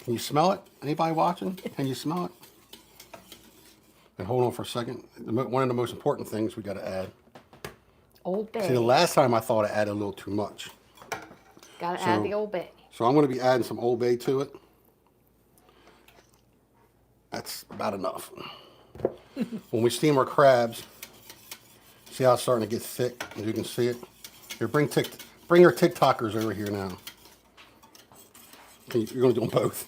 S1: Can you smell it? Anybody watching? Can you smell it? And hold on for a second. One of the most important things we got to add.
S2: Old Bay.
S1: See, the last time I thought I added a little too much.
S2: Gotta add the Old Bay.
S1: So I'm going to be adding some Old Bay to it. That's about enough. When we steam our crabs, see how it's starting to get thick? As you can see it. Here, bring our TikTokers over here now. You're going to do them both.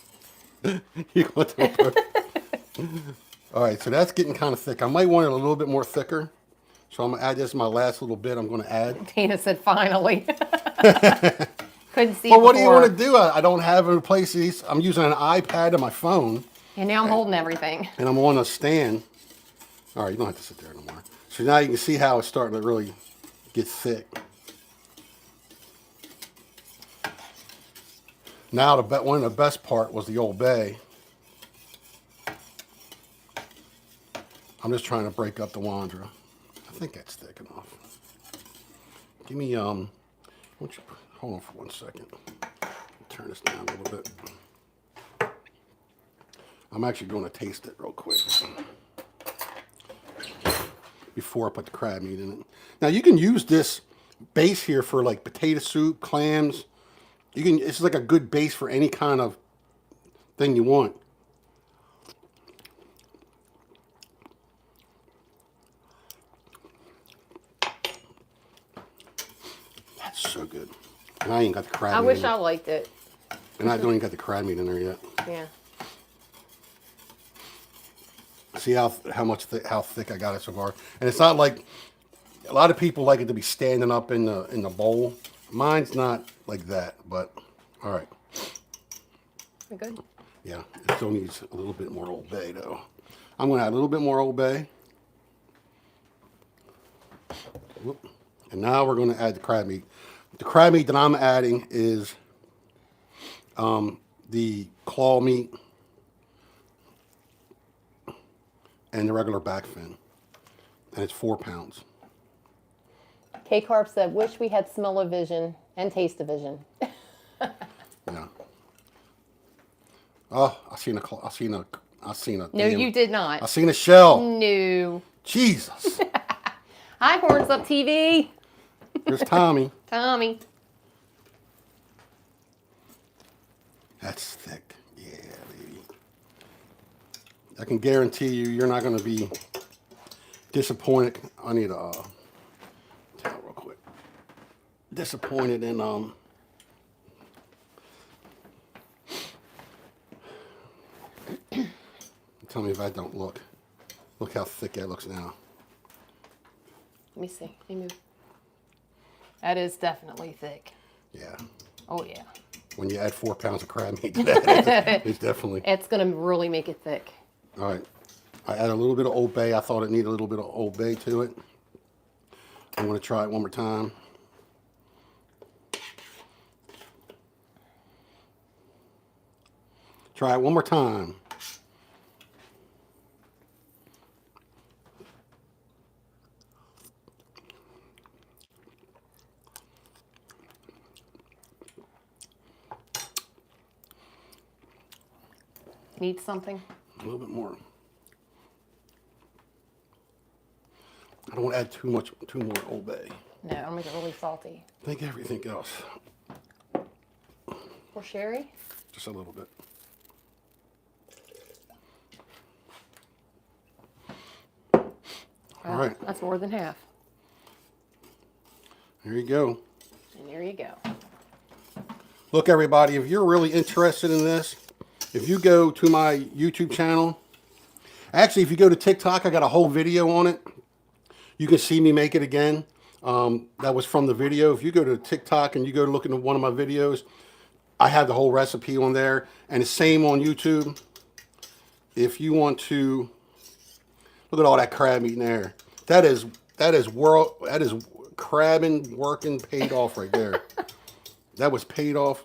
S1: You're going to do them both. All right, so that's getting kind of thick. I might want it a little bit more thicker. So I'm going to add this, my last little bit I'm going to add.
S2: Tina said, finally. Couldn't see
S1: Well,
S2: it
S1: what do you
S2: before.
S1: want to do? I don't have a place. I'm using an iPad and my phone.
S2: And now I'm holding everything.
S1: And I'm on a stand. All right, you don't have to sit there no more. So now you can see how it's starting to really get thick. Now one of the best part was the Old Bay. I'm just trying to break up the Wandra. I think that's thick enough. Give me, why don't you, hold on for 1 second. Turn this down a little bit. I'm actually going to taste it real quick before I put the crab meat in it. Now you can use this base here for like potato soup, clams. You can, it's like a good base for any kind of thing you want. That's so good. And I ain't got the crab
S2: I
S1: meat
S2: wish
S1: in
S2: I
S1: it.
S2: liked it.
S1: And I don't even got the crab meat in there yet.
S2: Yeah.
S1: See how how thick I got it so far. And it's not like, a lot of people like it to be standing up in the bowl. Mine's not like that, but all right.
S2: We're good.
S1: Yeah, it still needs a little bit more Old Bay though. I'm gonna add a little bit more Old Bay. Whoop. And now we're gonna add the crab meat. The crab meat that I'm adding is the claw meat and the regular back fin. And it's 4 pounds.
S2: K-Carp said, wish we had smell-o-vision and taste-o-vision.
S1: Yeah. Oh, I seen a.
S2: No, you did not.
S1: I seen a shell.
S2: No.
S1: Jesus.
S2: Hi, Horns Up TV.
S1: There's Tommy.
S2: Tommy.
S1: That's thick. Yeah, baby. I can guarantee you, you're not going to be disappointed. I need a towel real quick. Disappointed in Tell me if I don't look. Look how thick that looks now.
S2: Let me see. Let me move. That is definitely thick.
S1: Yeah.
S2: Oh, yeah.
S1: When you add 4 pounds of crab meat to that, it's definitely.
S2: It's going to really make it thick.
S1: All right. I add a little bit of Old Bay. I thought it needed a little bit of Old Bay to it. I'm going to try it one more time. Try it one more time.
S2: Need something?
S1: A little bit more. I don't want to add too more Old Bay.
S2: No, I'll make it really salty.
S1: Think everything else.
S2: Or sherry?
S1: Just a little bit. All right.
S2: That's more than half.
S1: There you go.
S2: And there you go.
S1: Look, everybody, if you're really interested in this, if you go to my YouTube channel, actually, if you go to TikTok, I got a whole video on it. You can see me make it again. That was from the video. If you go to TikTok and you go to look into one of my videos, I have the whole recipe on there. And the same on YouTube. If you want to, look at all that crab meat in there. That is crabbing working paid off right there. That was paid off.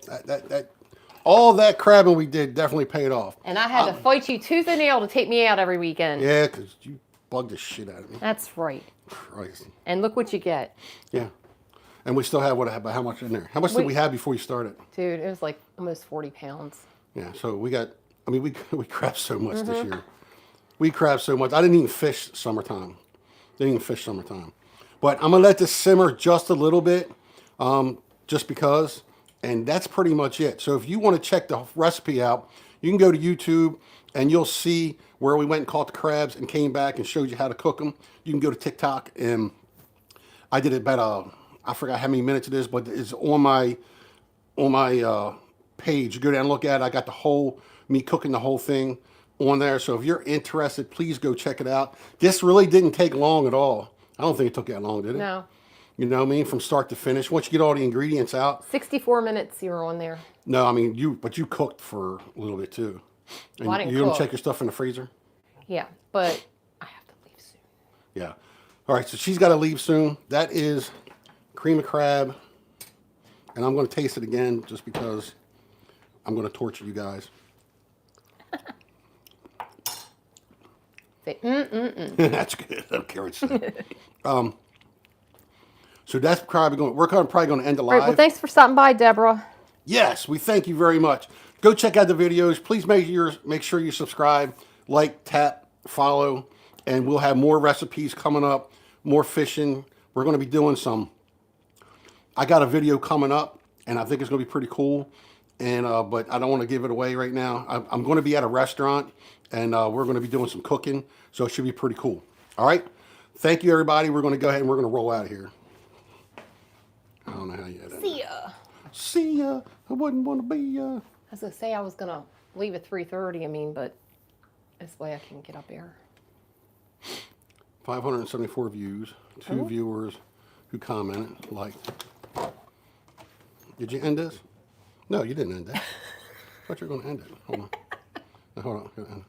S1: All that crabbing we did definitely paid off.
S2: And I had to fight you tooth and nail to take me out every weekend.
S1: Yeah, because you bugged the shit out of me.
S2: That's right.
S1: Christ.
S2: And look what you get.
S1: Yeah. And we still have how much in there? How much did we have before you started?
S2: Dude, it was like almost 40 pounds.
S1: Yeah, so we crabbed so much this year. We crabbed so much. I didn't even fish summertime. But I'm going to let this simmer just a little bit, just because. And that's pretty much it. So if you want to check the recipe out, you can go to YouTube and you'll see where we went and caught the crabs and came back and showed you how to cook them. You can go to TikTok and I did it about, I forgot how many minutes it is, but it's on my page. You go down and look at it. I got me cooking the whole thing on there. So if you're interested, please go check it out. This really didn't take long at all. I don't think it took that long, did it?
S2: No.
S1: You know what I mean? From start to finish. Once you get all the ingredients out.
S2: 64 minutes you were on there.
S1: No, I mean, you cooked for a little bit too. And
S2: Well, I didn't
S1: you don't
S2: cook.
S1: check your stuff in the freezer?
S2: Yeah, but I have to leave soon.
S1: Yeah. All right, so she's got to leave soon. That is cream of crab. And I'm going to taste it again just because I'm going to torture you guys.
S2: Say,
S1: That's good. I don't care what you say. So that's probably going. We're probably going to end the
S2: All right,
S1: live.
S2: well, thanks for stopping by, Deborah.
S1: Yes, we thank you very much. Go check out the videos. Please make sure you subscribe, like, tap, follow, and we'll have more recipes coming up, more fishing. We're going to be doing some. I got a video coming up, and I think it's going to be pretty cool. And but I don't want to give it away right now. I'm going to be at a restaurant, and we're going to be doing some cooking, so it should be pretty cool. All right. Thank you, everybody. We're going to go ahead and we're going to roll out of here. I don't know how you edit.
S2: See ya.
S1: See ya. I wouldn't want to be ya.
S2: I was gonna say I was gonna leave at 3:30. I mean, but this way I can get up there.
S1: 574 views. 2
S2: Oh.
S1: viewers who commented, like. Did you end this? No, you didn't end that. I thought you were going to end it. Hold on. Hold on.